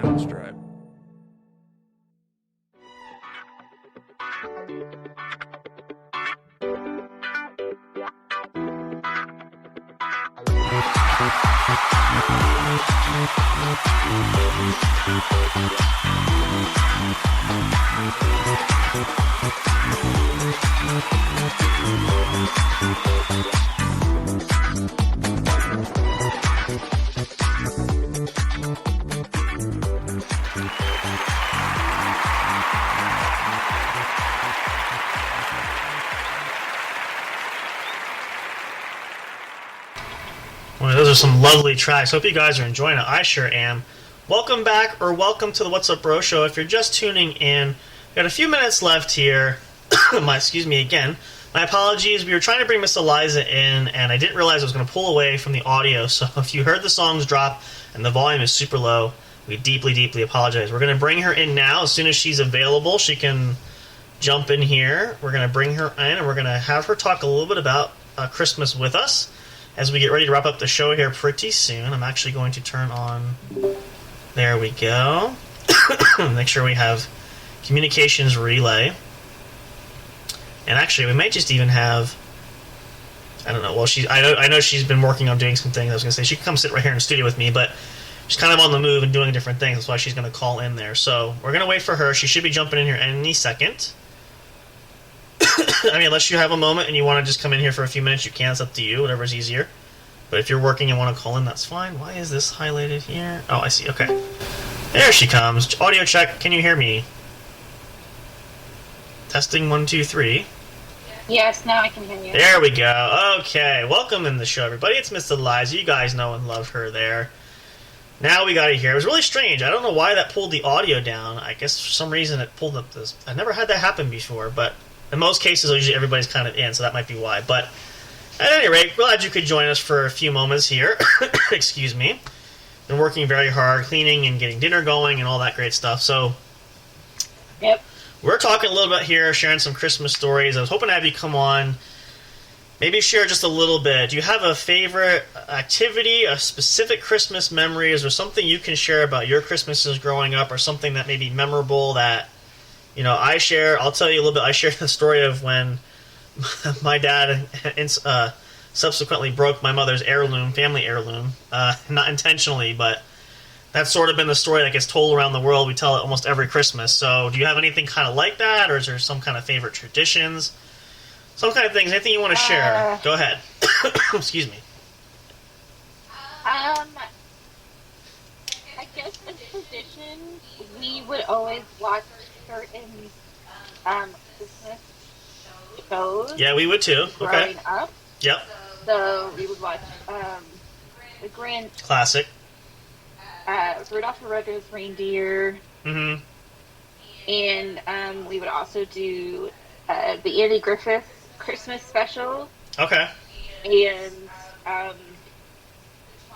Soundstripe. Well, those are some lovely tracks. Hope you guys are enjoying it. I sure am. Welcome back, or welcome to the What's Up Bro Show. If you're just tuning in, we got a few minutes left here. Excuse me again. My apologies. We were trying to bring Miss Eliza in, and I didn't realize I was going to pull away from the audio. So if you heard the songs drop and the volume is super low, we deeply, deeply apologize. We're going to bring her in now. As soon as she's available, she can jump in here. We're going to bring her in, and we're going to have her talk a little bit about Christmas with us as we get ready to wrap up the show here pretty soon. I'm actually going to turn on... There we go. Make sure we have communications relay. And actually, we might just even have... I don't know. Well, I know she's been working on doing some things. I was going to say she can come sit right here in the studio with me, but she's kind of on the move and doing different things. That's why she's going to call in there. So we're going to wait for her. She should be jumping in here any second. I mean, unless you have a moment and you want to just come in here for a few minutes, you can. It's up to you, whatever's easier. But if you're working and want to call in, that's fine. Why is this highlighted here? Oh, I see. Okay. There she comes. Audio check. Can you hear me? Testing 1, 2, 3. Yes, now I can hear you. There we go. Okay. Welcome in the show, everybody. It's Miss Eliza. You guys know and love her there. Now we got to hear. It was really strange. I don't know why that pulled the audio down. I guess for some reason it pulled up this. I never had that happen before, but in most cases, usually everybody's kind of in, so that might be why. But at any rate, glad you could join us for a few moments here. Excuse me. Been working very hard, cleaning and getting dinner going and all that great stuff. So, Yep. We're talking a little bit here, sharing some Christmas stories. I was hoping to have you come on, maybe share just a little bit. Do you have a favorite activity, a specific Christmas memory? Is there something you can share about your Christmases growing up, or something that may be memorable that, you know, I share? I'll tell you a little bit. I shared the story of when my dad subsequently broke my mother's heirloom, family heirloom, not intentionally, but that's sort of been the story that gets told around the world. We tell it almost every Christmas. So do you have anything kind of like that, or is there some kind of favorite traditions? Some kind of things, anything you want to share? Go ahead. Excuse me. I guess the tradition, we would always watch certain Christmas shows. Yeah, we would too. Okay. Growing up. Yep. So we would watch The Grinch, Classic. Rudolph the Red-Nosed Reindeer, Mm-hmm. and we would also do the Andy Griffith Christmas special Okay. and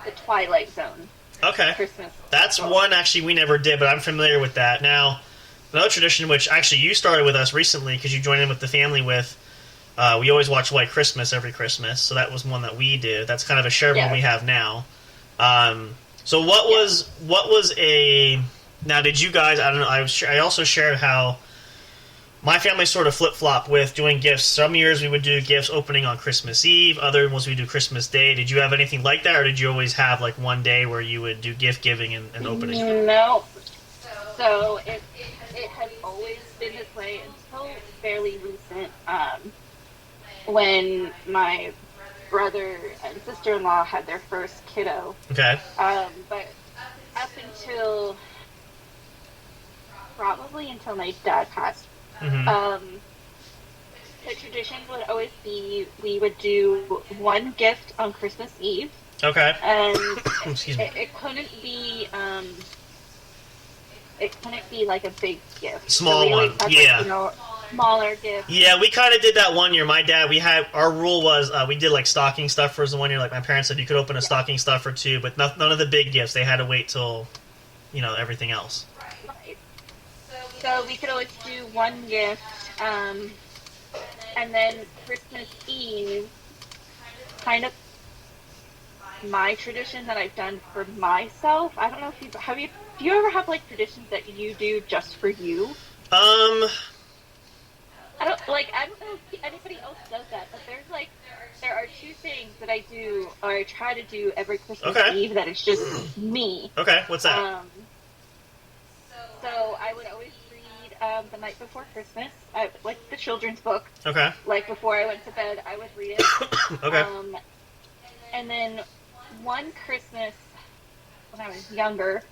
the Twilight Zone Okay. Christmas. That's special. one actually we never did, but I'm familiar with that. Now, another tradition which actually you started with us recently because you joined in with the family with, we always watch White Christmas every Christmas, so that was one that we did. That's kind of a shared one we have now. So what was a... Now, did you guys... I don't know. I also shared how my family sort of flip-flop with doing gifts. Some years we would do gifts opening on Christmas Eve. Other ones we do Christmas Day. Did you have anything like that, or did you always have like one day where you would do gift giving and opening? No. So it has always been this way until fairly recent, when my brother and sister-in-law had their first kiddo. Okay. But up until my dad passed, Mm-hmm. the tradition would always be we would do one gift on Christmas Eve. Okay. And Excuse me. it couldn't be like a big gift. Small we always one, had, yeah. Smaller gift. Yeah, we kind of did that one year. My dad, our rule was we did like stocking stuffers the one year. Like my parents said, you could open a stocking stuffer too, but none of the big gifts. They had to wait till, everything else. Right. So we could always do one gift, and then Christmas Eve, kind of my tradition that I've done for myself. I don't know if do you ever have like traditions that you do just for you? I don't know if anybody else does that, but there are two things that I do, or I try to do every Christmas Eve that it's just me. Okay, what's that? So I would always read The Night Before Christmas, like the children's book. Okay. Like before I went to bed, I would read it. Okay. And then one Christmas when I was younger,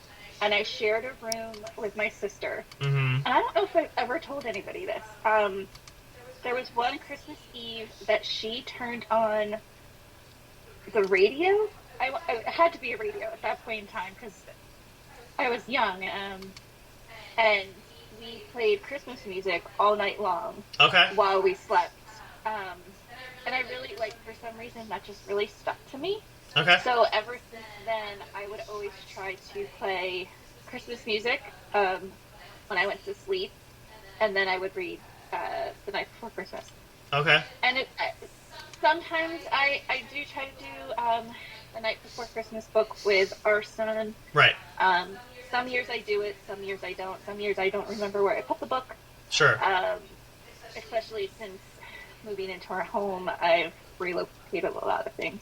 and I shared a room with my sister. Mm-hmm. And I don't know if I've ever told anybody this. There was one Christmas Eve that she turned on the radio. It had to be a radio at that point in time because I was young. And we played Christmas music all night long. Okay. While we slept. And I really, for some reason, that just really stuck to me. Okay. So ever since then, I would always try to play Christmas music when I went to sleep, and then I would read The Night Before Christmas. Okay. And sometimes I do try to do The Night Before Christmas book with our son. Right. Some years I do it, some years I don't. Some years I don't remember where I put the book. Sure. Especially since moving into our home, I've relocated a lot of things.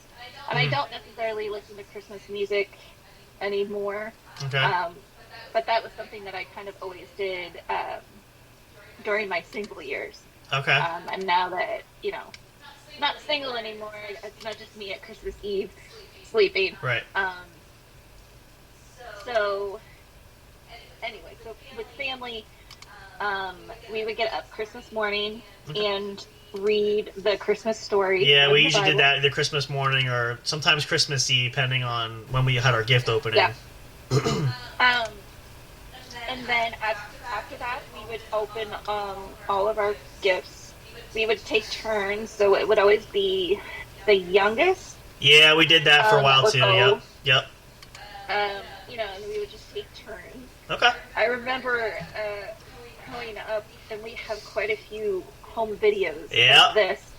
And I don't necessarily listen to Christmas music anymore. Okay. But that was something that I kind of always did during my single years. Okay. And now that, not single anymore, it's not just me at Christmas Eve sleeping. Right. So, anyway, so with family, we would get up Christmas morning and read the Christmas story. Yeah, we usually did that either Christmas morning or sometimes Christmas Eve, depending on when we had our gift opening. Yeah. And then after that, we would open all of our gifts. We would take turns, so it would always be the youngest. Yeah, we did that for a while too. Go. Yep. And we would just take turns. Okay. I remember growing up, and we have quite a few home videos of this.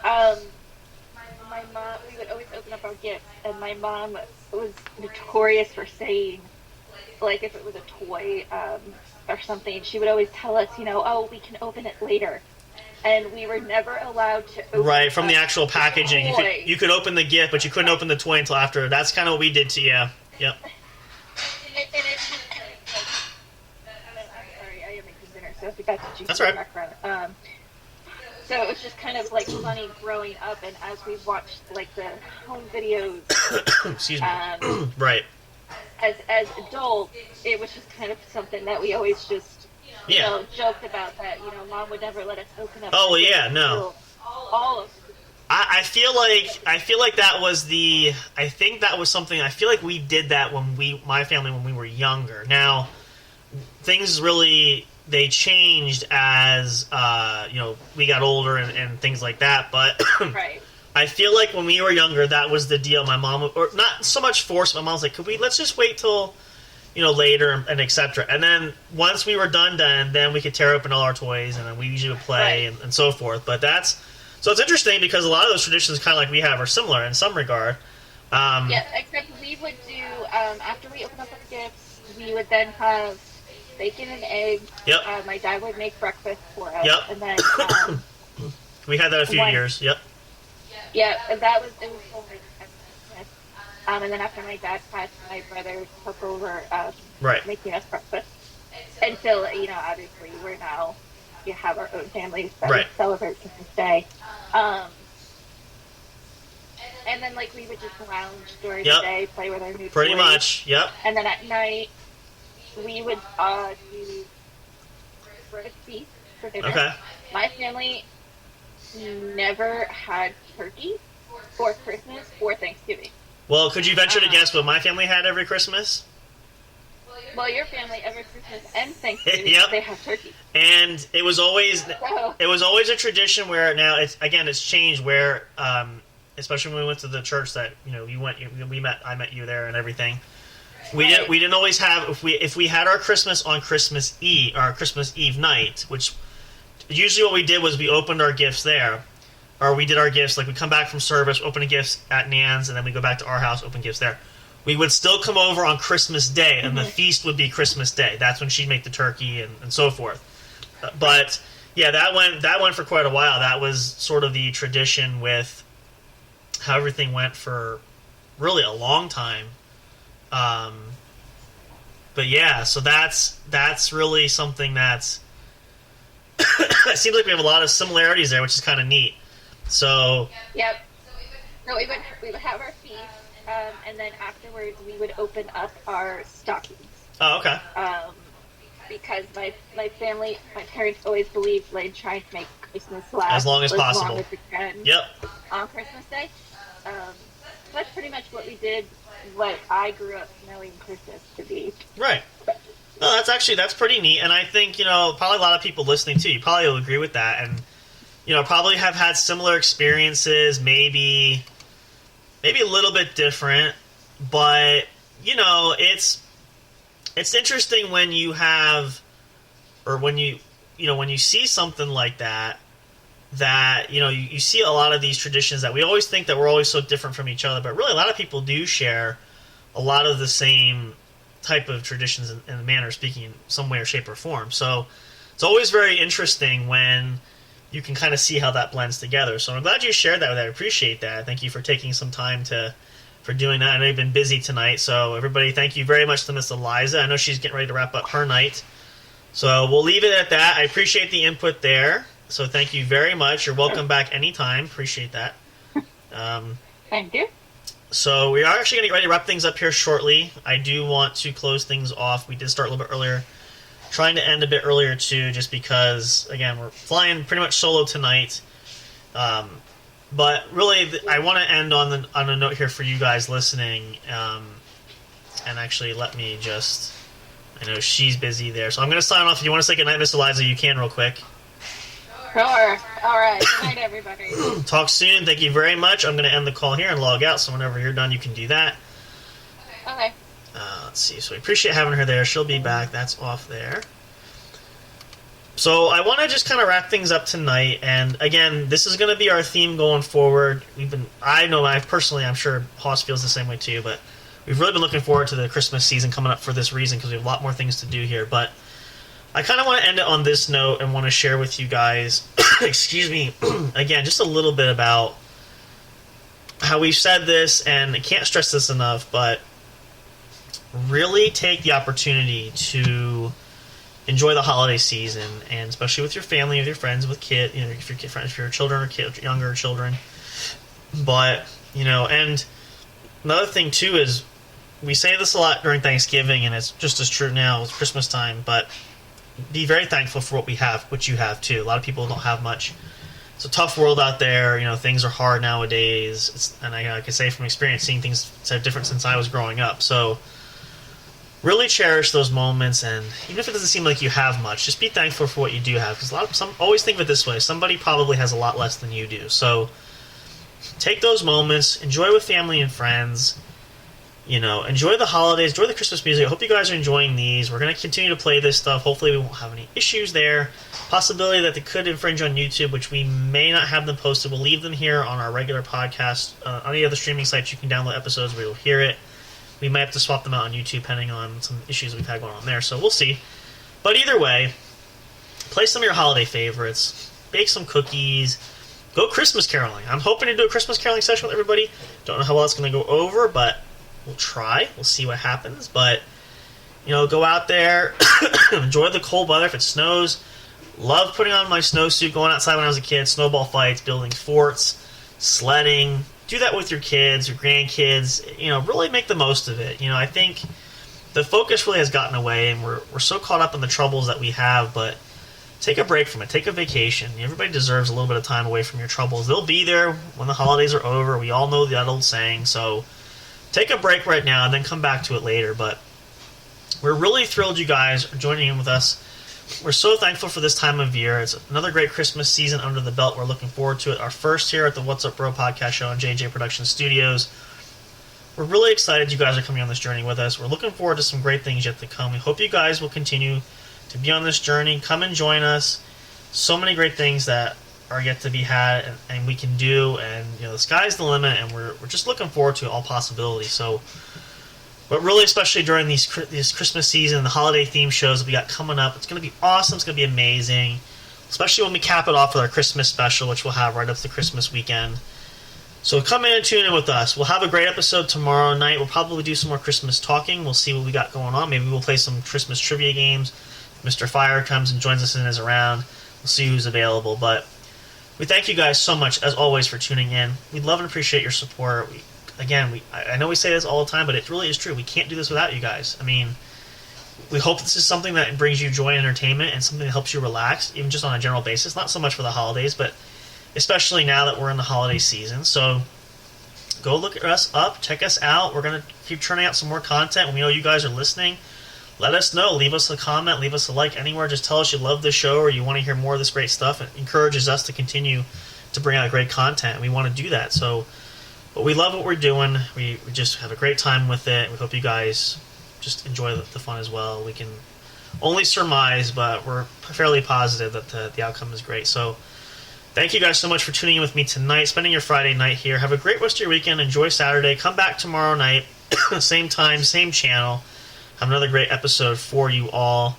My mom, we would always open up our gifts, and my mom was notorious for saying, if it was a toy or something, she would always tell us, oh, we can open it later. And we were never allowed to open Right, from the actual packaging. You could open the gift, but you couldn't open the toy until after. That's kind of what we did to you. Yep. And it's just I'm sorry, I am making dinner, so if you got the juice That's in right. the background. So it was just kind of funny growing up, and as we watched the home videos, Excuse me. Right. As adults, it was just kind of something that we always just joked about, that Mom would never let us open up. Oh yeah, no. All of it. I feel like that was I think that was something. I feel like we did that my family when we were younger. Now things really. They changed as we got older and things like that. But Right. I feel like when we were younger, that was the deal. My mom, or not so much forced. My mom was like, let's just wait till later and etc. And then once we were done, then we could tear open all our toys, and then we usually would play and so forth. But so it's interesting because a lot of those traditions, kind of like we have, are similar in some regard. Yeah, except we would do after we open up our gifts, we would then have bacon and eggs. Yep. My dad would make breakfast for us. Yep. And then We had that a few years. Yep. Yeah, and it was only Christmas. And then after my dad passed, my brother took over making us breakfast. Until obviously we have our own families that we celebrate Christmas Day. And then we would just lounge during the day, play with our new Pretty toys. much. Yep. And then at night we would do roast beef for dinner. Okay. My family never had turkey for Christmas or Thanksgiving. Well, could you venture to guess what my family had every Christmas? Well, your family every Christmas and Thanksgiving Yep. they have turkey. And it was always So, a tradition where now it's changed where especially when we went to the church that I met you there and everything. We didn't always have if we had our Christmas on Christmas Eve or Christmas Eve night, which usually what we did was we opened our gifts there. or we did our gifts, like we come back from service, open gifts at Nan's, and then we go back to our house, open gifts there. We would still come over on Christmas Day, and the feast would be Christmas Day. That's when she'd make the turkey and so forth. But yeah, that went for quite a while. That was sort of the tradition with how everything went for really a long time. But yeah, so that's really something that's it seems like we have a lot of similarities there, which is kind of neat. So Yep. No, we would have our feast, and then afterwards we would open up our stockings. oh, okay. Because my family, my parents always believed like trying to make Christmas last As long as possible. long as we can Yep. on Christmas Day. So that's pretty much what we did. What I grew up knowing Christmas to be. Right. No, that's pretty neat, and I think, probably a lot of people listening too, you probably will agree with that, and, probably have had similar experiences, maybe a little bit different, but, it's interesting when you have, or when you see something like that, you see a lot of these traditions that we always think that we're always so different from each other, but really a lot of people do share a lot of the same type of traditions in a manner of speaking in some way or shape or form. So it's always very interesting when you can kind of see how that blends together. So I'm glad you shared that with me. I appreciate that. Thank you for taking some time for doing that. I know you've been busy tonight, so everybody, thank you very much to Miss Eliza. I know she's getting ready to wrap up her night. So we'll leave it at that. I appreciate the input there. So thank you very much. You're welcome back anytime. Appreciate that. Thank you. So we are actually going to get ready to wrap things up here shortly. I do want to close things off. We did start a little bit earlier. Trying to end a bit earlier too, just because, again, we're flying pretty much solo tonight. But really, I want to end on a note here for you guys listening. And actually, let me just... I know she's busy there. So I'm going to sign off. If you want to say goodnight, Miss Eliza, you can real quick. Sure. All right. Good night, everybody. Talk soon. Thank you very much. I'm going to end the call here and log out, so whenever you're done, you can do that. Okay. Let's see. So we appreciate having her there. She'll be back. That's off there. So I want to just kind of wrap things up tonight. And again, this is going to be our theme going forward. I'm sure Hoss feels the same way too, but we've really been looking forward to the Christmas season coming up for this reason, because we have a lot more things to do here. But I kind of want to end it on this note and want to share with you guys, excuse me, again, just a little bit about how we've said this, and I can't stress this enough, but really take the opportunity to enjoy the holiday season, and especially with your family, with your friends, with kids, if your children or younger children. But, and another thing too is, we say this a lot during Thanksgiving, and it's just as true now with Christmas time, but be very thankful for what we have, which you have too. A lot of people don't have much. It's a tough world out there. Things are hard nowadays. And I can say from experience, seeing things so different since I was growing up. So really cherish those moments, and even if it doesn't seem like you have much, just be thankful for what you do have. Because some always think of it this way: somebody probably has a lot less than you do. So take those moments, enjoy with family and friends. Enjoy the holidays, enjoy the Christmas music. I hope you guys are enjoying these. We're going to continue to play this stuff. Hopefully we won't have any issues there. Possibility that they could infringe on YouTube, which we may not have them posted. We'll leave them here on our regular podcast. On any other streaming sites, you can download episodes where you'll hear it. We might have to swap them out on YouTube, depending on some issues we've had going on there. So we'll see. But either way, play some of your holiday favorites. Bake some cookies. Go Christmas caroling. I'm hoping to do a Christmas caroling session with everybody. Don't know how well it's going to go over, but we'll try. We'll see what happens. But, go out there, enjoy the cold weather if it snows. Love putting on my snowsuit, going outside when I was a kid, snowball fights, building forts, sledding. Do that with your kids, your grandkids. Really make the most of it. I think the focus really has gotten away, and we're so caught up in the troubles that we have, but take a break from it. Take a vacation. Everybody deserves a little bit of time away from your troubles. They'll be there when the holidays are over. We all know that old saying, so take a break right now and then come back to it later. But we're really thrilled you guys are joining in with us. We're so thankful for this time of year. It's another great Christmas season under the belt. We're looking forward to it. Our first here at the What's Up Bro podcast show on J&J Production Studios. We're really excited you guys are coming on this journey with us. We're looking forward to some great things yet to come. We hope you guys will continue to be on this journey. Come and join us. So many great things that are yet to be had, and we can do, and the sky's the limit, and we're just looking forward to all possibilities. So, but really, especially during these Christmas season, the holiday theme shows that we got coming up, it's going to be awesome. It's going to be amazing, especially when we cap it off with our Christmas special, which we'll have right up to Christmas weekend. So come in and tune in with us. We'll have a great episode tomorrow night. We'll probably do some more Christmas talking. We'll see what we got going on. Maybe we'll play some Christmas trivia games. Mr. Fire comes and joins us and is around. We'll see who's available. But we thank you guys so much, as always, for tuning in. We love and appreciate your support. I know we say this all the time, but it really is true. We can't do this without you guys. I mean, we hope this is something that brings you joy and entertainment and something that helps you relax, even just on a general basis. Not so much for the holidays, but especially now that we're in the holiday season. So go look us up, check us out. We're going to keep churning out some more content. We know you guys are listening. Let us know. Leave us a comment, leave us a like anywhere. Just tell us you love the show or you want to hear more of this great stuff. It encourages us to continue to bring out great content, and we want to do that. So, but we love what we're doing. We just have a great time with it. We hope you guys just enjoy the fun as well. We can only surmise, but we're fairly positive that the outcome is great. So thank you guys so much for tuning in with me tonight, spending your Friday night here. Have a great rest of your weekend. Enjoy Saturday. Come back tomorrow night, same time, same channel. Have another great episode for you all.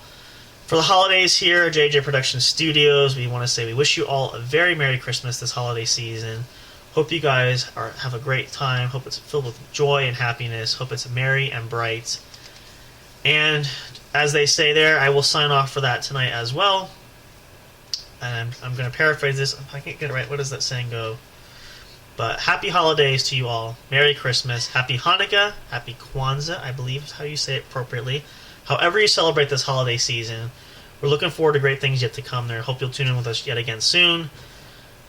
For the holidays here at JJ Production Studios, we want to say we wish you all a very Merry Christmas this holiday season. Hope you guys have a great time. Hope it's filled with joy and happiness. Hope it's merry and bright. And as they say there, I will sign off for that tonight as well. And I'm going to paraphrase this. I can't get it right. What does that saying go? But happy holidays to you all. Merry Christmas. Happy Hanukkah. Happy Kwanzaa, I believe is how you say it appropriately. However you celebrate this holiday season, we're looking forward to great things yet to come there. Hope you'll tune in with us yet again soon.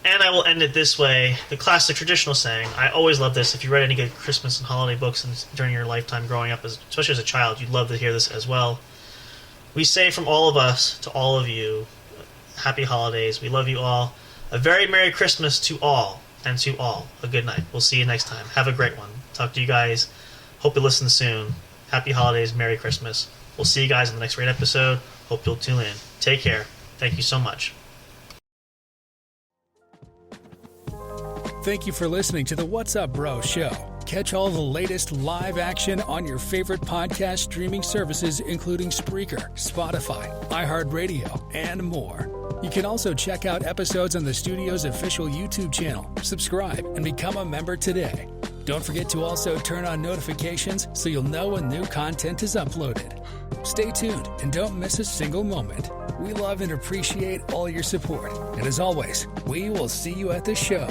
And I will end it this way. The classic traditional saying. I always love this. If you read any good Christmas and holiday books during your lifetime growing up, especially as a child, you'd love to hear this as well. We say from all of us to all of you, happy holidays. We love you all. A very Merry Christmas to all, and to all, a good night. We'll see you next time. Have a great one. Talk to you guys. Hope you listen soon. Happy holidays. Merry Christmas. We'll see you guys in the next great episode. Hope you'll tune in. Take care. Thank you so much. Thank you for listening to the What's Up Bro show. Catch all the latest live action on your favorite podcast streaming services, including Spreaker, Spotify, iHeartRadio, and more. You can also check out episodes on the studio's official YouTube channel. Subscribe and become a member today. Don't forget to also turn on notifications so you'll know when new content is uploaded. Stay tuned and don't miss a single moment. We love and appreciate all your support. And as always, we will see you at the show.